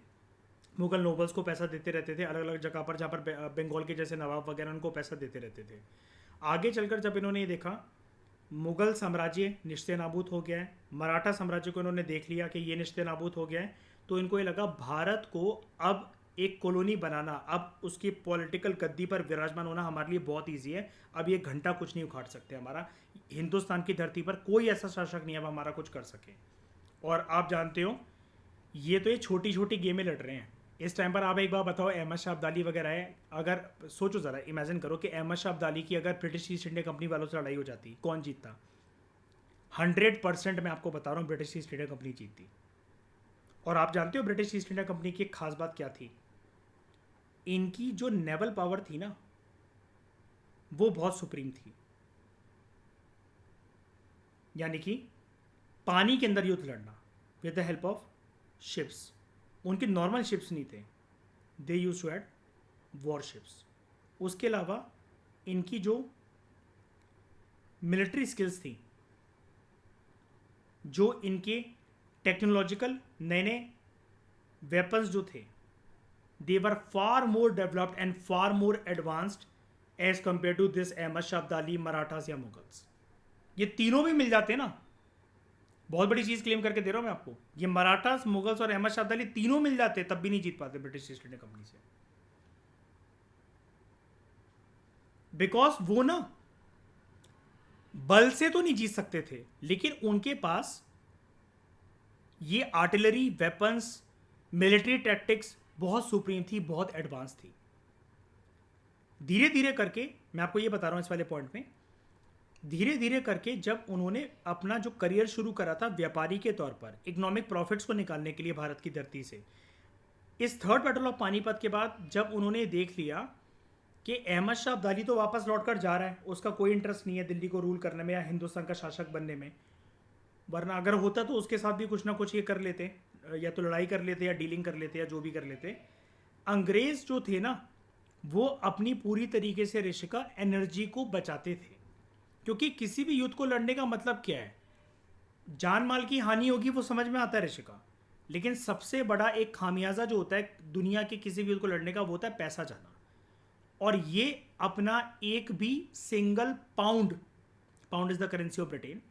मुगल नोबल्स को पैसा देते रहते थे, अलग अलग जगह पर, जहाँ पर बंगाल के जैसे नवाब वगैरह, उनको पैसा देते रहते थे। आगे चलकर जब इन्होंने ये देखा मुगल साम्राज्य निश्चय नाबूद हो गया है, मराठा साम्राज्य को इन्होंने देख लिया कि ये निश्चय नाबूद हो गया है, तो इनको ये लगा भारत को अब एक कॉलोनी बनाना, अब उसकी पॉलिटिकल गद्दी पर विराजमान होना हमारे लिए बहुत ईजी है। अब ये घंटा कुछ नहीं उखाड़ सकते हमारा, हिंदुस्तान की धरती पर कोई ऐसा शासक नहीं है अब हमारा कुछ कर सके। और आप जानते हो ये तो ये छोटी छोटी गेमें लड़ रहे हैं इस टाइम पर। आप एक बार बताओ, अहमद शाह अब्दाली वगैरह है, अगर सोचो ज़रा, इमेजिन करो कि अहमद शाह अब्दाली की अगर ब्रिटिश ईस्ट इंडिया कंपनी वालों से लड़ाई हो जाती, कौन जीतता? 100% मैं आपको बता रहा हूँ, ब्रिटिश ईस्ट इंडिया कंपनी जीतती। और आप जानते हो ब्रिटिश ईस्ट इंडिया कंपनी की एक खास बात क्या थी? इनकी जो नेवल पावर थी ना, वो बहुत सुप्रीम थी। यानी कि पानी के अंदर युद्ध लड़ना with the help of ships. उनके नॉर्मल शिप्स नहीं थे, they used to had war ships. उसके अलावा इनकी जो मिलिट्री स्किल्स थी, जो इनके टेक्नोलॉजिकल नए नए वेपन्स जो थे they were far more developed and far more advanced as compared to this Ahmad Shah Abdali, Marathas या मुगल्स। ये तीनों भी मिल जाते ना, बहुत बड़ी चीज क्लेम करके दे रहा हूं मैं आपको, ये मराठास, मुगल्स और अहमद शाह अब्दाली तीनों मिल जाते तब भी नहीं जीत पाते ब्रिटिश ईस्ट इंडिया कंपनी से। बिकॉज वो ना बल से तो नहीं जीत सकते थे, लेकिन उनके पास ये आर्टिलरी, वेपन्स, मिलिट्री टैक्टिक्स बहुत सुप्रीम थी, बहुत एडवांस थी। धीरे धीरे करके, मैं आपको ये बता रहा हूं इस वाले पॉइंट में, धीरे धीरे करके जब उन्होंने अपना जो करियर शुरू करा था व्यापारी के तौर पर, इकोनॉमिक प्रॉफिट्स को निकालने के लिए भारत की धरती से, इस थर्ड बैटल ऑफ पानीपत के बाद जब उन्होंने देख लिया कि अहमद शाह अब्दाली तो वापस लौट कर जा रहा है, उसका कोई इंटरेस्ट नहीं है दिल्ली को रूल करने में या हिंदुस्तान का शासक बनने में, वरना अगर होता तो उसके साथ भी कुछ ना कुछ ये कर लेते, या तो लड़ाई कर लेते या डीलिंग कर लेते या जो भी कर लेते। अंग्रेज जो थे ना वो अपनी पूरी तरीके से ऋषिका एनर्जी को बचाते थे, क्योंकि किसी भी युद्ध को लड़ने का मतलब क्या है, जान माल की हानि होगी वो समझ में आता है ऋषिका, लेकिन सबसे बड़ा एक खामियाजा जो होता है दुनिया के किसी भी युद्ध को लड़ने का वो होता है पैसा जाना। और ये अपना एक भी single pound, pound is the currency of Britain,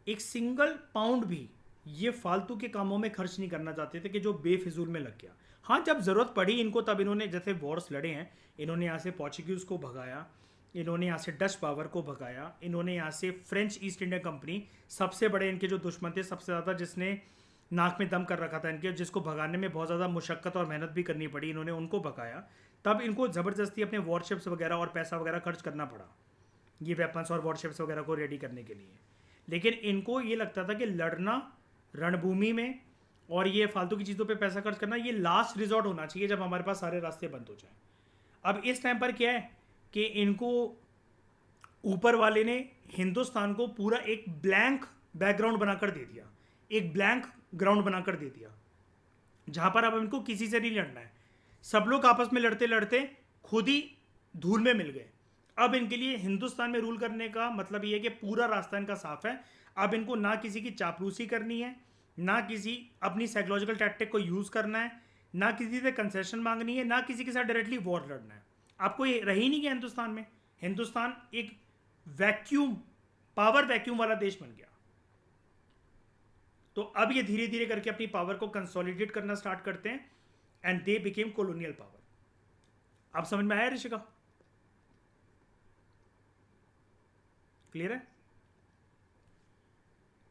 एक सिंगल पाउंड भी ये फालतू के कामों में खर्च नहीं करना चाहते थे कि जो बेफिजूल में लग गया। हाँ, जब ज़रूरत पड़ी इनको तब इन्होंने, जैसे वॉर्स लड़े हैं, इन्होंने यहाँ से पोर्चुगीज़ को भगाया, इन्होंने यहाँ से डच पावर को भगाया, इन्होंने यहाँ से फ्रेंच ईस्ट इंडिया कंपनी, सबसे बड़े इनके जो दुश्मन थे, सबसे ज़्यादा जिसने नाक में दम कर रखा था इनके, जिसको भगाने में बहुत ज़्यादा मुशक्क़त और मेहनत भी करनी पड़ी, इन्होंने उनको भगाया। तब इनको ज़बरदस्ती अपने वॉरशिप्स वगैरह और पैसा वगैरह खर्च करना पड़ा ये वेपन्स और वॉरशिप्स वगैरह को रेडी करने के लिए। लेकिन इनको ये लगता था कि लड़ना रणभूमि में और ये फालतू की चीज़ों पे पैसा खर्च करना ये लास्ट रिजॉर्ट होना चाहिए जब हमारे पास सारे रास्ते बंद हो जाए। अब इस टाइम पर क्या है कि इनको ऊपर वाले ने हिंदुस्तान को पूरा एक ब्लैंक बैकग्राउंड बनाकर दे दिया, एक ब्लैंक ग्राउंड बनाकर दे दिया, जहाँ पर अब इनको किसी से नहीं लड़ना है। सब लोग आपस में लड़ते लड़ते खुद ही धूल में मिल गए। अब इनके लिए हिंदुस्तान में रूल करने का मतलब ये है कि पूरा रास्ता इनका साफ है। अब इनको ना किसी की चापलूसी करनी है, ना किसी अपनी साइकोलॉजिकल टैक्टिक को यूज़ करना है, ना किसी से कंसेशन मांगनी है, ना किसी के साथ डायरेक्टली वॉर लड़ना है। आपको ये रह ही नहीं गया हिंदुस्तान में। हिंदुस्तान एक वैक्यूम, पावर वैक्यूम वाला देश बन गया। तो अब ये धीरे धीरे करके अपनी पावर को कंसोलिडेट करना स्टार्ट करते हैं and they became colonial power. अब समझ में आया ऋषिका? क्लियर है?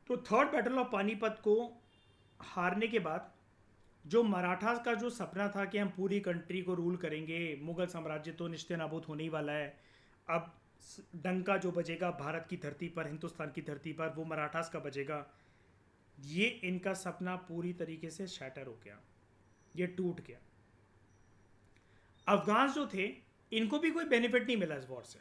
तो थर्ड बैटल ऑफ पानीपत को हारने के बाद जो मराठास का जो सपना था कि हम पूरी कंट्री को रूल करेंगे, मुगल साम्राज्य तो निश्चय नाबूद होने ही वाला है, अब डंका जो बजेगा भारत की धरती पर, हिंदुस्तान की धरती पर, वो मराठास का बजेगा। ये इनका सपना पूरी तरीके से शैटर हो गया, ये टूट गया। अफगान जो थे इनको भी कोई बेनिफिट नहीं मिला इस वॉर से।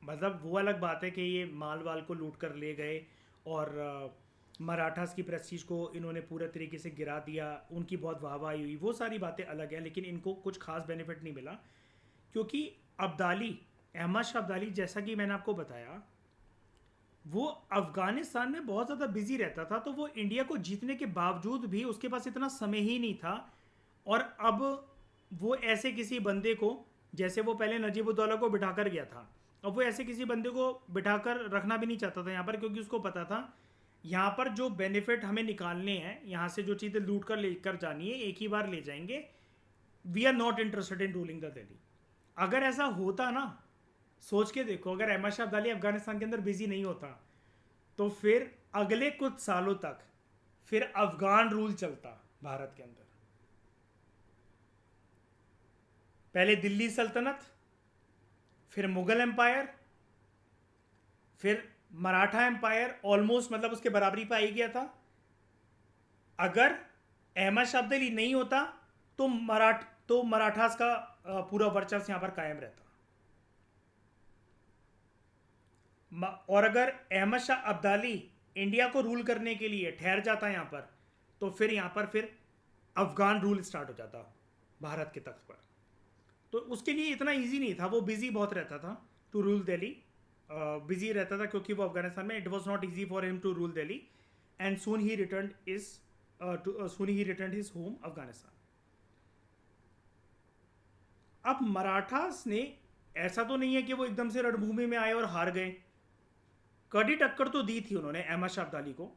मतलब वो अलग बात है कि ये माल वाल को लूट कर ले गए और मराठास की प्रेस्टीज को इन्होंने पूरे तरीके से गिरा दिया, उनकी बहुत वाहवाही हुई, वो सारी बातें अलग हैं, लेकिन इनको कुछ खास बेनिफिट नहीं मिला। क्योंकि अब्दाली, अहमद शाह अब्दाली, जैसा कि मैंने आपको बताया, वो अफ़गानिस्तान में बहुत ज़्यादा बिजी रहता था, तो वो इंडिया को जीतने के बावजूद भी उसके पास इतना समय ही नहीं था। और अब वो ऐसे किसी बंदे को, जैसे वो पहले नजीबुद्दौला को बिठाकर गया था, अब वो ऐसे किसी बंदे को बिठाकर रखना भी नहीं चाहता था यहाँ पर, क्योंकि उसको पता था यहाँ पर जो बेनिफिट हमें निकालने हैं, यहाँ से जो चीज़ें लूट कर लेकर जानी है, एक ही बार ले जाएंगे। We are not interested in ruling the Delhi. अगर ऐसा होता ना, सोच के देखो, अगर अहमद शाह अब्दाली अफगानिस्तान के अंदर बिजी नहीं होता तो फिर अगले कुछ सालों तक फिर अफगान रूल चलता भारत के अंदर। पहले दिल्ली सल्तनत, फिर मुगल एम्पायर, फिर मराठा एम्पायर, ऑलमोस्ट मतलब उसके बराबरी पे आ ही गया था। अगर अहमद शाह अब्दाली नहीं होता तो मराठास का पूरा वर्चस्व यहां पर कायम रहता। और अगर अहमद शाह अब्दाली इंडिया को रूल करने के लिए ठहर जाता यहाँ पर, तो फिर यहाँ पर फिर अफगान रूल स्टार्ट हो जाता भारत के तख्त पर। तो उसके लिए इतना इजी नहीं था, वो बिजी बहुत रहता था टू रूल दिल्ली, बिजी रहता था क्योंकि वो अफगानिस्तान में, it was not easy for him to rule Delhi. And soon he return his soon he returned his home Afghanistan. अब मराठास ने, ऐसा तो नहीं है कि वो एकदम से रणभूमि में आए और हार गए. कड़ी टक्कर तो दी थी उन्होंने अहमद शाह अब्दाली को.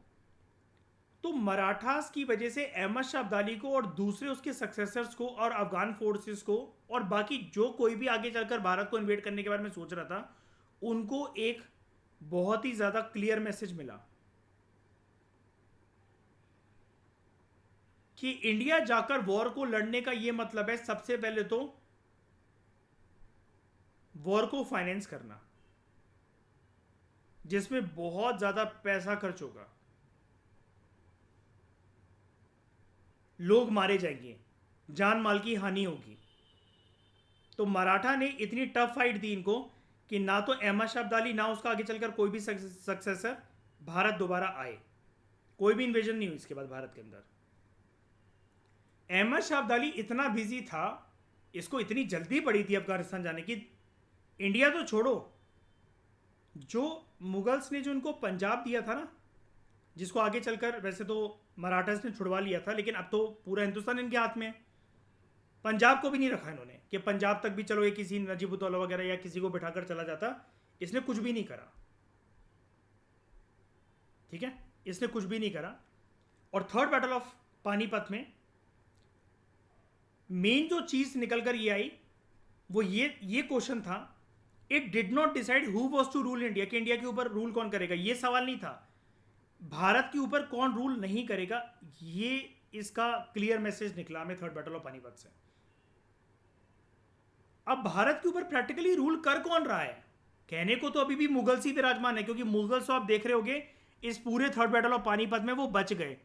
तो मराठास की वजह से अहमद शाह अब्दाली को और दूसरे उसके सक्सेसर्स को और अफगान फोर्सेस को और बाकी जो कोई भी आगे चलकर भारत को इन्वेड करने के बारे में सोच रहा था, उनको एक बहुत ही ज्यादा क्लियर मैसेज मिला कि इंडिया जाकर वॉर को लड़ने का यह मतलब है सबसे पहले तो वॉर को फाइनेंस करना, जिसमें बहुत ज्यादा पैसा खर्च होगा, लोग मारे जाएंगे, जान माल की हानि होगी. तो मराठा ने इतनी टफ फाइट दी इनको कि ना तो अहमद शाह अब्दाली ना उसका आगे चलकर कोई भी सक्सेसर भारत दोबारा आए. कोई भी इन्वेजन नहीं हुई इसके बाद भारत के अंदर. अहमद शाह अब्दाली इतना बिजी था, इसको इतनी जल्दी पड़ी थी अफगानिस्तान जाने की. इंडिया तो छोड़ो, जो मुगल्स ने जो उनको पंजाब दिया था ना, जिसको आगे चलकर वैसे तो मराठास ने छुड़वा लिया था, लेकिन अब तो पूरा हिंदुस्तान इनके हाथ में है. पंजाब को भी नहीं रखा इन्होंने कि पंजाब तक भी चलो ये किसी नजीबुद्दौला वगैरह या किसी को बिठाकर चला जाता. इसने कुछ भी नहीं करा. ठीक है, इसने कुछ भी नहीं करा. और थर्ड बैटल ऑफ पानीपत में मेन जो चीज निकलकर ये आई वो ये क्वेश्चन था, it did not decide who was to rule India, कि इंडिया के ऊपर रूल कौन करेगा. ये सवाल नहीं था भारत के ऊपर कौन रूल नहीं करेगा. ये इसका क्लियर मैसेज निकला हमें थर्ड बैटल ऑफ पानीपत से. अब भारत के ऊपर प्रैक्टिकली रूल कर कौन रहा है? कहने को तो अभी भी मुगल्स ही विराजमान है, क्योंकि मुगल्स तो आप देख रहे होगे इस पूरे थर्ड बैटल ऑफ पानीपत में वो बच गए,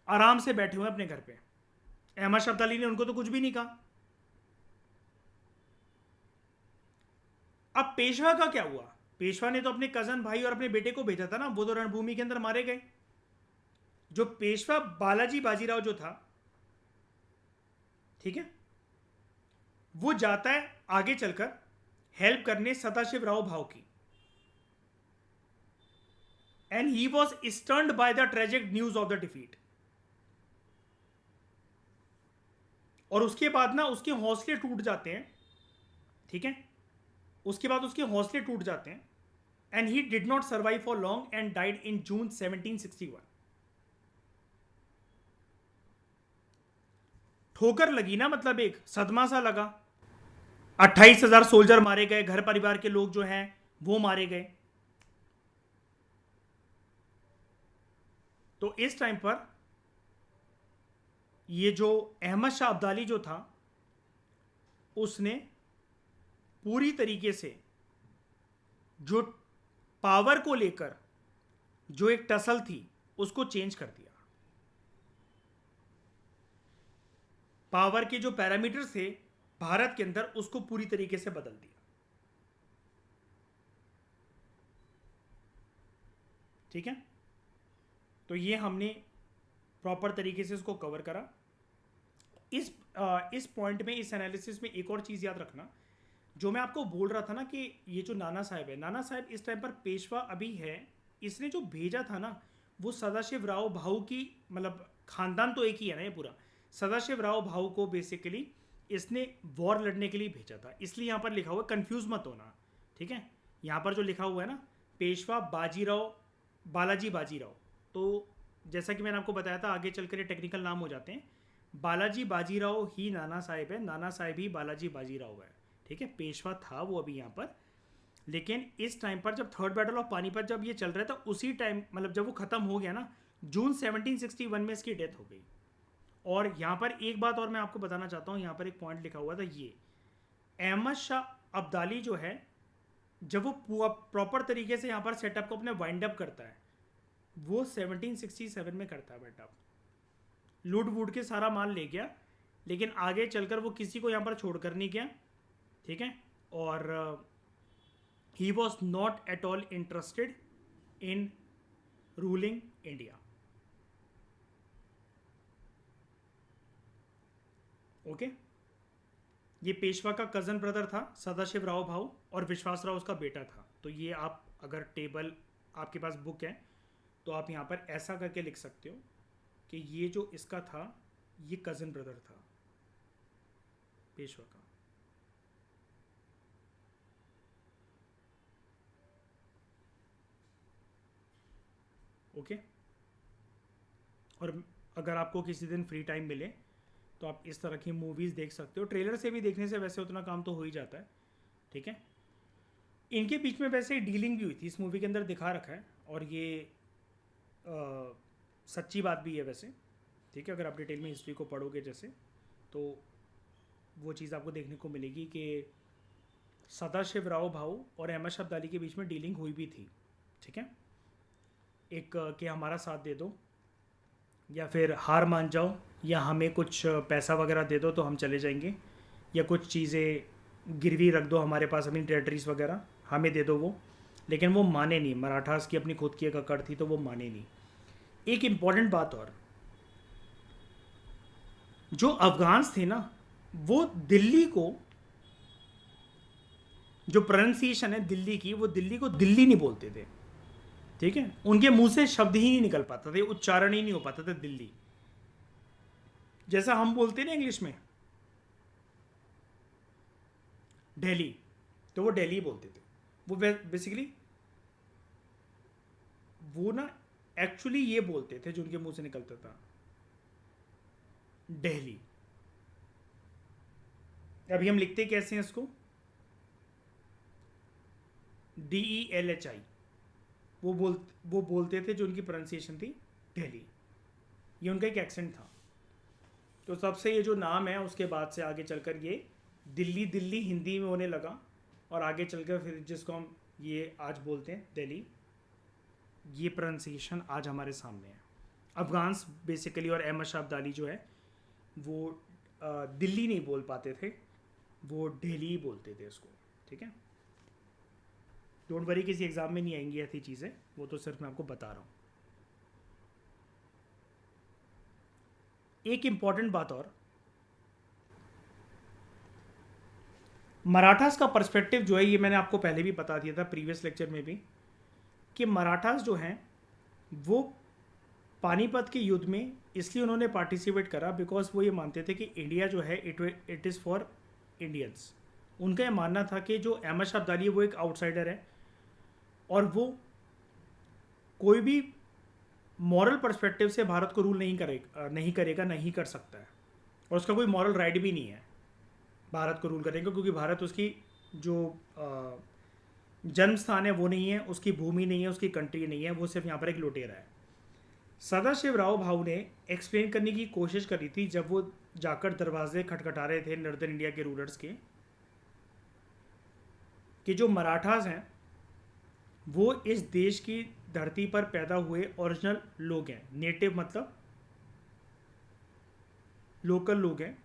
आराम से बैठे हुए अपने घर पे. अहमद शाह अब्दाली ने उनको तो कुछ भी नहीं कहा. अब पेशवा का क्या हुआ? पेशवा ने तो अपने कजन भाई और अपने बेटे को भेजा था ना, वो तो रणभूमि के अंदर मारे गए. जो पेशवा बालाजी बाजीराव जो था, ठीक है, वो जाता है आगे चलकर हेल्प करने सदाशिव राव भाव की. And he was stunned by the tragic news of the defeat. और उसके बाद ना उसके हौसले टूट जाते हैं. ठीक है, उसके बाद उसके हौसले टूट जाते हैं. And he did not survive for long and died in June 1761. ठोकर लगी ना, मतलब एक सदमा सा लगा. 28,000 सोल्जर मारे गए, घर परिवार के लोग जो हैं वो मारे गए. तो इस टाइम पर ये जो अहमद शाह अब्दाली जो था, उसने पूरी तरीके से जो पावर को लेकर जो एक टसल थी उसको चेंज कर दिया. पावर के जो पैरामीटर्स थे भारत के अंदर उसको पूरी तरीके से बदल दिया. ठीक है, तो ये हमने प्रॉपर तरीके से इसको कवर करा. इस पॉइंट में, इस एनालिसिस में एक और चीज़ याद रखना, जो मैं आपको बोल रहा था ना कि ये जो नाना साहब है, नाना साहब इस टाइम पर पेशवा अभी है. इसने जो भेजा था ना वो सदाशिव राव भाऊ की, मतलब खानदान तो एक ही है ना ये पूरा. सदाशिव राव भाऊ को बेसिकली इसने वॉर लड़ने के लिए भेजा था. इसलिए यहाँ पर लिखा हुआ है, कंफ्यूज मत होना. ठीक है, यहाँ पर जो लिखा हुआ है ना पेशवा बाजीराव, बालाजी बाजीराव, तो जैसा कि मैंने आपको बताया था आगे चलकर ये टेक्निकल नाम हो जाते हैं. बालाजी बाजीराव ही नाना साहेब है, नाना साहेब ही बालाजी बाजीराव है. ठीक है, पेशवा था वो अभी यहाँ पर. लेकिन इस टाइम पर जब थर्ड बैटल ऑफ पानीपत जब ये चल रहा था, उसी टाइम मतलब जब वो ख़त्म हो गया ना, जून 1761 में इसकी डेथ हो गई. और यहाँ पर एक बात और मैं आपको बताना चाहता हूँ, यहाँ पर एक पॉइंट लिखा हुआ था, ये अहमद शाह अब्दाली जो है, जब वो प्रॉपर तरीके से यहाँ पर सेटअप को अपने वाइंड अप करता है, वो 1767 में करता है बेटा. लूट वूट के सारा माल ले गया, लेकिन आगे चलकर वो किसी को यहाँ पर छोड़कर नहीं गया. ठीक है, और he was not at all interested in ruling India. Okay, ये पेशवा का कजन ब्रदर था सदाशिव राव भाऊ, और विश्वास राव उसका बेटा था. तो ये आप अगर टेबल आपके पास बुक है तो आप यहाँ पर ऐसा करके लिख सकते हो कि ये जो इसका था ये कज़न ब्रदर था पेशवा का। ओके। और अगर आपको किसी दिन फ्री टाइम मिले तो आप इस तरह की मूवीज़ देख सकते हो। ट्रेलर से भी देखने से वैसे उतना काम तो हो ही जाता है, ठीक है। इनके बीच में वैसे डीलिंग भी हुई थी, इस मूवी के अंदर दिखा रखा है, और ये सच्ची बात भी है वैसे, ठीक है। अगर आप डिटेल में हिस्ट्री को पढ़ोगे जैसे, तो वो चीज़ आपको देखने को मिलेगी कि सदाशिव राव भाऊ और अहमद शब्द अली के बीच में डीलिंग हुई भी थी, ठीक है। एक कि हमारा साथ दे दो, या फिर हार मान जाओ, या हमें कुछ पैसा वगैरह दे दो तो हम चले जाएंगे, या कुछ चीज़ें गिरवी रख दो हमारे पास, अपनी टेरिटरीज वगैरह हमें दे दो वो। लेकिन वो माने नहीं, मराठास की अपनी खुद की एक अकड़ थी तो वो माने नहीं। एक इम्पॉर्टेंट बात और, जो अफगान्स थे ना, वो दिल्ली को, जो प्रोनाउंसिएशन है दिल्ली की, वो दिल्ली को दिल्ली नहीं बोलते थे, ठीक है। उनके मुंह से शब्द ही नहीं निकल पाता था, उच्चारण ही नहीं हो पाता था दिल्ली, जैसा हम बोलते ना इंग्लिश में दिल्ली, तो वो दिल्ली बोलते थे। वो बेसिकली वो ना एक्चुअली ये बोलते थे जो उनके मुंह से निकलता था, दिल्ली। अभी हम लिखते कैसे हैं इसको, DELHI। वो बोलते थे, जो उनकी प्रोनाउंसिएशन थी दिल्ली, ये उनका एक एक्सेंट था। तो सबसे ये जो नाम है उसके बाद से आगे चलकर ये दिल्ली दिल्ली हिंदी में होने लगा, और आगे चलकर फिर जिसको हम ये आज बोलते हैं दिल्ली, ये प्रोनाउंसिएशन आज हमारे सामने है। अफगान्स बेसिकली और अहमद शाह अब्दाली जो है वो दिल्ली नहीं बोल पाते थे, वो दिल्ली ही बोलते थे इसको, ठीक है। डोंट वरी, किसी एग्जाम में नहीं आएंगी ऐसी चीज़ें, वो तो सिर्फ मैं आपको बता रहा हूँ। एक इम्पॉर्टेंट बात और, मराठास का पर्सपेक्टिव जो है, ये मैंने आपको पहले भी बता दिया था प्रीवियस लेक्चर में भी, कि मराठास जो हैं वो पानीपत के युद्ध में इसलिए उन्होंने पार्टिसिपेट करा बिकॉज वो ये मानते थे कि इंडिया जो है इट इज़ फॉर इंडियंस। उनका ये मानना था कि जो अहमद शाह अब्दाली है वो एक आउटसाइडर है, और वो कोई भी मॉरल पर्सपेक्टिव से भारत को रूल नहीं कर सकता है, और उसका कोई मॉरल राइट भी नहीं है भारत को रूल करने का, क्योंकि भारत उसकी जो जन्म स्थान है वो नहीं है, उसकी भूमि नहीं है, उसकी कंट्री नहीं है, वो सिर्फ यहाँ पर एक लुटेरा है। सदाशिव राव भाऊ ने एक्सप्लेन करने की कोशिश करी थी जब वो जाकर दरवाजे खटखटा रहे थे नॉर्दर्न इंडिया के रूलर्स के, कि जो मराठास हैं वो इस देश की धरती पर पैदा हुए ओरिजिनल लोग हैं। नेटिव मतलब लोकल लोग हैं,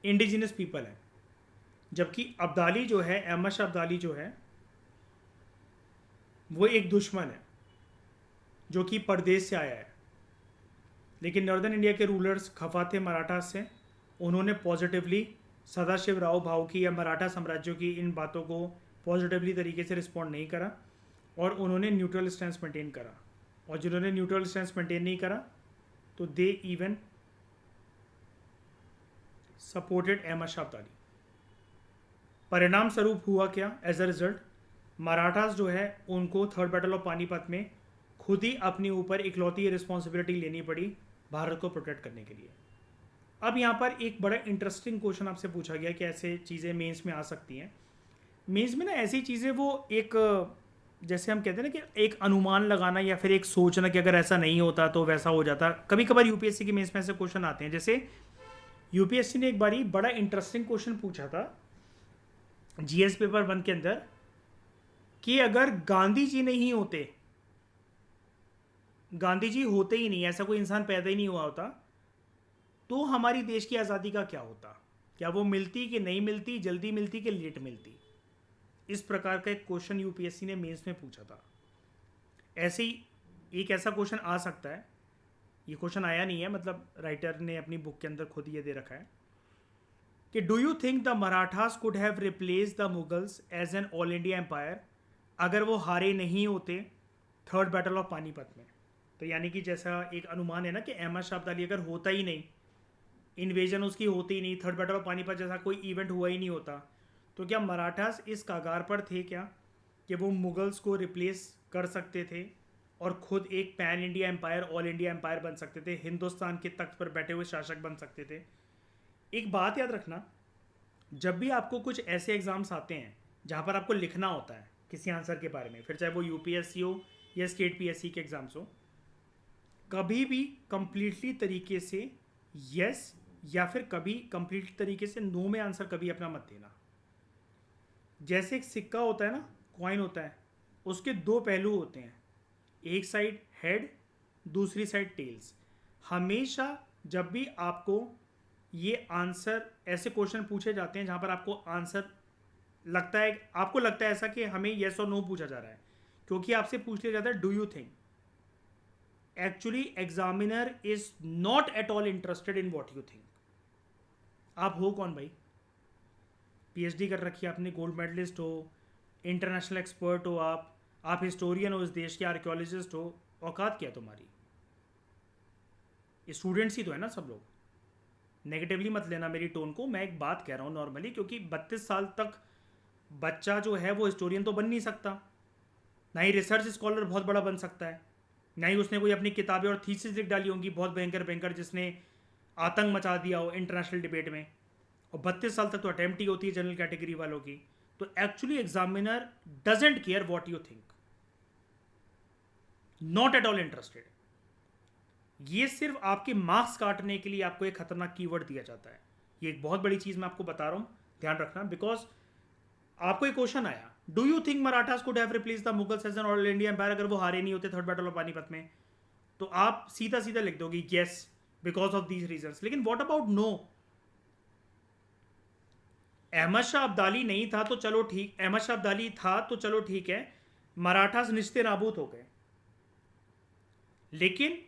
इंडिजिनस पीपल है। जबकि अब्दाली जो है, अहमद शाह अब्दाली जो है, वो एक दुश्मन है जो कि परदेश से आया है। लेकिन नॉर्दर्न इंडिया के रूलर्स खफा थे मराठास से, उन्होंने पॉजिटिवली सदाशिव राव भाऊ की या मराठा साम्राज्य की इन बातों को पॉजिटिवली तरीके से रिस्पॉन्ड नहीं करा, और उन्होंने न्यूट्रल स्टैंस मेंटेन करा। और जिन्होंने न्यूट्रल स्टैंस मेंटेन नहीं करा तो they even supported Ahmad Shah Abdali. परिणाम स्वरूप हुआ क्या, एज अ रिजल्ट मराठास जो है उनको थर्ड बैटल ऑफ पानीपत में खुद ही अपने ऊपर इकलौती रिस्पॉन्सिबिलिटी लेनी पड़ी भारत को प्रोटेक्ट करने के लिए। अब यहाँ पर एक बड़ा इंटरेस्टिंग क्वेश्चन आपसे पूछा गया कि ऐसे चीज़ें मेंस में आ सकती हैं। मेंस में ना ऐसी चीज़ें वो एक, जैसे हम कहते हैं ना कि एक अनुमान लगाना या फिर एक सोचना कि अगर ऐसा नहीं होता तो वैसा हो जाता। कभी कभार यूपीएससी की मेंस में ऐसे क्वेश्चन आते हैं। जैसे यूपीएससी ने एक बारी बड़ा इंटरेस्टिंग क्वेश्चन पूछा था जीएस पेपर 1 के अंदर, कि अगर गांधी जी नहीं होते, गांधी जी होते ही नहीं, ऐसा कोई इंसान पैदा ही नहीं हुआ होता, तो हमारी देश की आज़ादी का क्या होता, क्या वो मिलती कि नहीं मिलती, जल्दी मिलती कि लेट मिलती। इस प्रकार का एक क्वेश्चन यूपीएससी ने मेंस में पूछा था। ऐसे ही एक ऐसा क्वेश्चन आ सकता है, ये क्वेश्चन आया नहीं है, मतलब राइटर ने अपनी बुक के अंदर खुद ये दे रखा है कि do you think the Marathas could have replace the Mughals as an all India empire. अगर वो हारे नहीं होते थर्ड बैटल ऑफ पानीपत में। तो यानी कि जैसा एक अनुमान है ना कि अहमद शाह अब्दाली अगर होता ही नहीं, इन्वेजन उसकी होती ही नहीं, थर्ड बैटल ऑफ पानीपत जैसा कोई इवेंट हुआ ही नहीं होता, तो क्या मराठास इस कगार पर थे क्या कि वो मुगल्स को रिप्लेस कर सकते थे और खुद एक pan India empire, all India empire बन सकते थे, हिंदुस्तान के तख्त पर बैठे हुए शासक बन सकते थे। एक बात याद रखना, जब भी आपको कुछ ऐसे एग्ज़ाम्स आते हैं जहाँ पर आपको लिखना होता है किसी आंसर के बारे में, फिर चाहे वो यूपीएससी हो या स्टेट पीएससी के एग्ज़ाम्स हो, कभी भी कंप्लीटली तरीके से यस या फिर कभी कंप्लीट तरीके से नो में आंसर कभी अपना मत देना। जैसे एक सिक्का होता है ना, कॉइन होता है, उसके दो पहलू होते हैं, एक साइड हेड, दूसरी साइड टेल्स। हमेशा जब भी आपको ये आंसर, ऐसे क्वेश्चन पूछे जाते हैं जहाँ पर आपको आंसर लगता है, आपको लगता है ऐसा कि हमें येस और नो पूछा जा रहा है, क्योंकि आपसे पूछ लिया जाता है do you think. Actually examiner is not at all interested in what you think. आप हो कौन भाई? पीएचडी कर रखी है आपने, गोल्ड मेडलिस्ट हो, इंटरनेशनल एक्सपर्ट हो, आप हिस्टोरियन हो, इस देश के आर्कियोलॉजिस्ट हो, औकात क्या है तुम्हारी? स्टूडेंट्स ही तो है ना सब लोग। नेगेटिवली मत लेना मेरी टोन को, मैं एक बात कह रहा हूँ नॉर्मली, क्योंकि 32 साल तक बच्चा जो है वो हिस्टोरियन तो बन नहीं सकता, ना ही रिसर्च स्कॉलर बहुत बड़ा बन सकता है, ना ही उसने कोई अपनी किताबें और थीसिस लिख डाली होंगी बहुत भयंकर भयंकर जिसने आतंक मचा दिया हो इंटरनेशनल डिबेट में। और 32 साल तक तो अटेम्प्ट ही होती है जनरल कैटेगरी वालों की। तो actually examiner doesn't care what you think, not at all interested. ये सिर्फ आपके मार्क्स काटने के लिए आपको एक खतरनाक कीवर्ड दिया जाता है। ये एक बहुत बड़ी चीज़ मैं आपको बता रहा हूँ, ध्यान रखना। बिकॉज आपको एक क्वेश्चन आया, do you think Marathas could have replace the Mughals as an all India empire, अगर वो हारे नहीं होते थर्ड बैटल ऑफ पानीपत में, तो आप सीधा सीधा लिख दोगे yes because of these reasons. लेकिन what about no? Ahmad Shah Abdali नहीं था तो चलो ठीक, अहमद शाह अब्दाली था तो चलो ठीक है, मराठास निस्ते नाबूद हो गए। लेकिन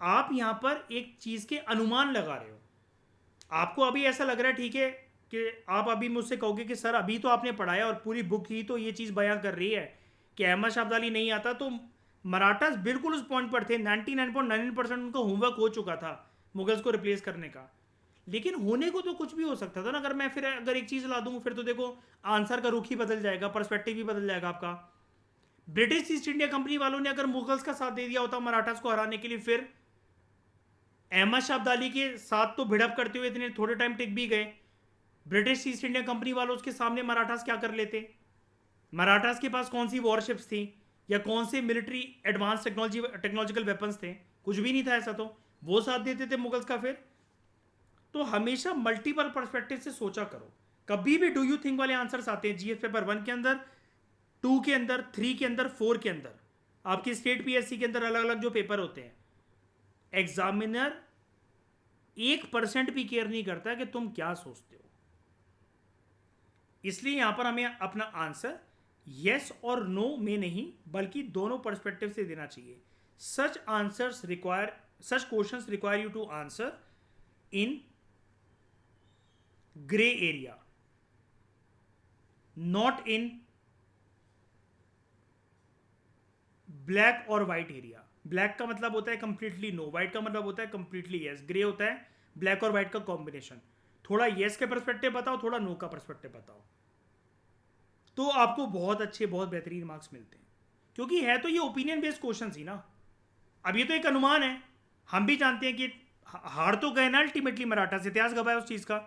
आप यहां पर एक चीज के अनुमान लगा रहे हो। आपको अभी ऐसा लग रहा है, ठीक है, कि आप अभी मुझसे कहोगे कि सर अभी तो आपने पढ़ाया और पूरी बुक ही तो ये चीज बयां कर रही है कि अहमद शाह अब्दाली नहीं आता, तो मराठास बिल्कुल उस पॉइंट पर थे, 99.99% उनका होमवर्क हो चुका था मुगल्स को रिप्लेस करने का। लेकिन होने को तो कुछ भी हो सकता था ना। अगर मैं फिर अगर एक चीज ला दूं, फिर तो देखो आंसर का रुख ही बदल जाएगा, पर्सपेक्टिव ही बदल जाएगा आपका। ब्रिटिश ईस्ट इंडिया कंपनी वालों ने अगर मुगल्स का साथ दे दिया होता मराठास को हराने के लिए, फिर अहमद शाह अब्दाली के साथ तो भिड़प करते हुए इतने थोड़े टाइम टिक भी गए, ब्रिटिश ईस्ट इंडिया कंपनी वालों के सामने मराठास क्या कर लेते? मराठास के पास कौन सी वॉरशिप्स थी या कौन से मिलिट्री एडवांस टेक्नोलॉजिकल वेपन्स थे? कुछ भी नहीं था ऐसा। तो वो साथ देते थे मुगल्स का फिर। तो हमेशा मल्टीपल पर्सपेक्टिव से सोचा करो। कभी भी डू यू थिंक वाले आंसर्स आते हैं जीएस पेपर 1 के अंदर, 2 के अंदर, 3 के अंदर, 4 के अंदर, आपकी स्टेट पीएससी के अंदर अलग अलग जो पेपर होते हैं, एग्जामिनर 1% भी केयर नहीं करता कि तुम क्या सोचते हो। इसलिए यहां पर हमें अपना आंसर यस और नो में नहीं बल्कि दोनों पर्सपेक्टिव से देना चाहिए। Such questions require you to answer in grey area, not in black और व्हाइट एरिया। ब्लैक का मतलब होता है कंप्लीटली नो, व्हाइट का मतलब होता है कंप्लीटली यस, ग्रे होता है ब्लैक और व्हाइट का कॉम्बिनेशन। थोड़ा यस के पर्सपेक्टिव बताओ, थोड़ा नो का पर्सपेक्टिव बताओ, तो आपको बहुत अच्छे, बहुत बेहतरीन मार्क्स मिलते हैं। क्योंकि है तो ये ओपिनियन बेस्ड क्वेश्चन ही ना। अब ये तो एक अनुमान है, हम भी जानते हैं कि हार तो गए ना अल्टीमेटली मराठास, इतिहास गवाह है उस चीज़ का,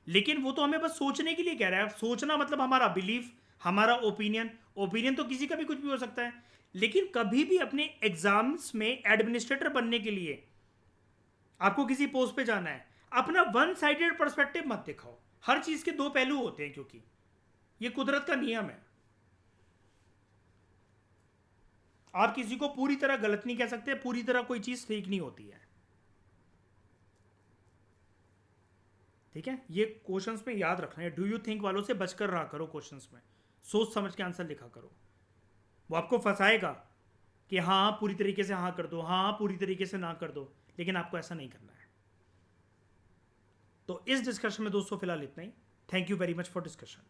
लेकिन वो तो हमें बस सोचने के लिए कह रहा है। सोचना मतलब हमारा बिलीफ, हमारा ओपिनियन तो किसी का भी कुछ भी हो सकता है। लेकिन कभी भी अपने एग्जाम्स में एडमिनिस्ट्रेटर बनने के लिए आपको किसी पोस्ट पे जाना है, अपना वन साइडेड पर्सपेक्टिव मत दिखाओ। हर चीज के दो पहलू होते हैं, क्योंकि ये कुदरत का नियम है। आप किसी को पूरी तरह गलत नहीं कह सकते, पूरी तरह कोई चीज ठीक नहीं होती है। ठीक है, ये क्वेश्चंस में याद रखना है। डू यू थिंक वालों से बचकर रहा करो। क्वेश्चंस में सोच समझ के आंसर लिखा करो। वो आपको फंसाएगा कि हाँ पूरी तरीके से हाँ कर दो, हाँ पूरी तरीके से ना कर दो, लेकिन आपको ऐसा नहीं करना है। तो इस डिस्कशन में दोस्तों फिलहाल इतना ही। Thank you very much for discussion.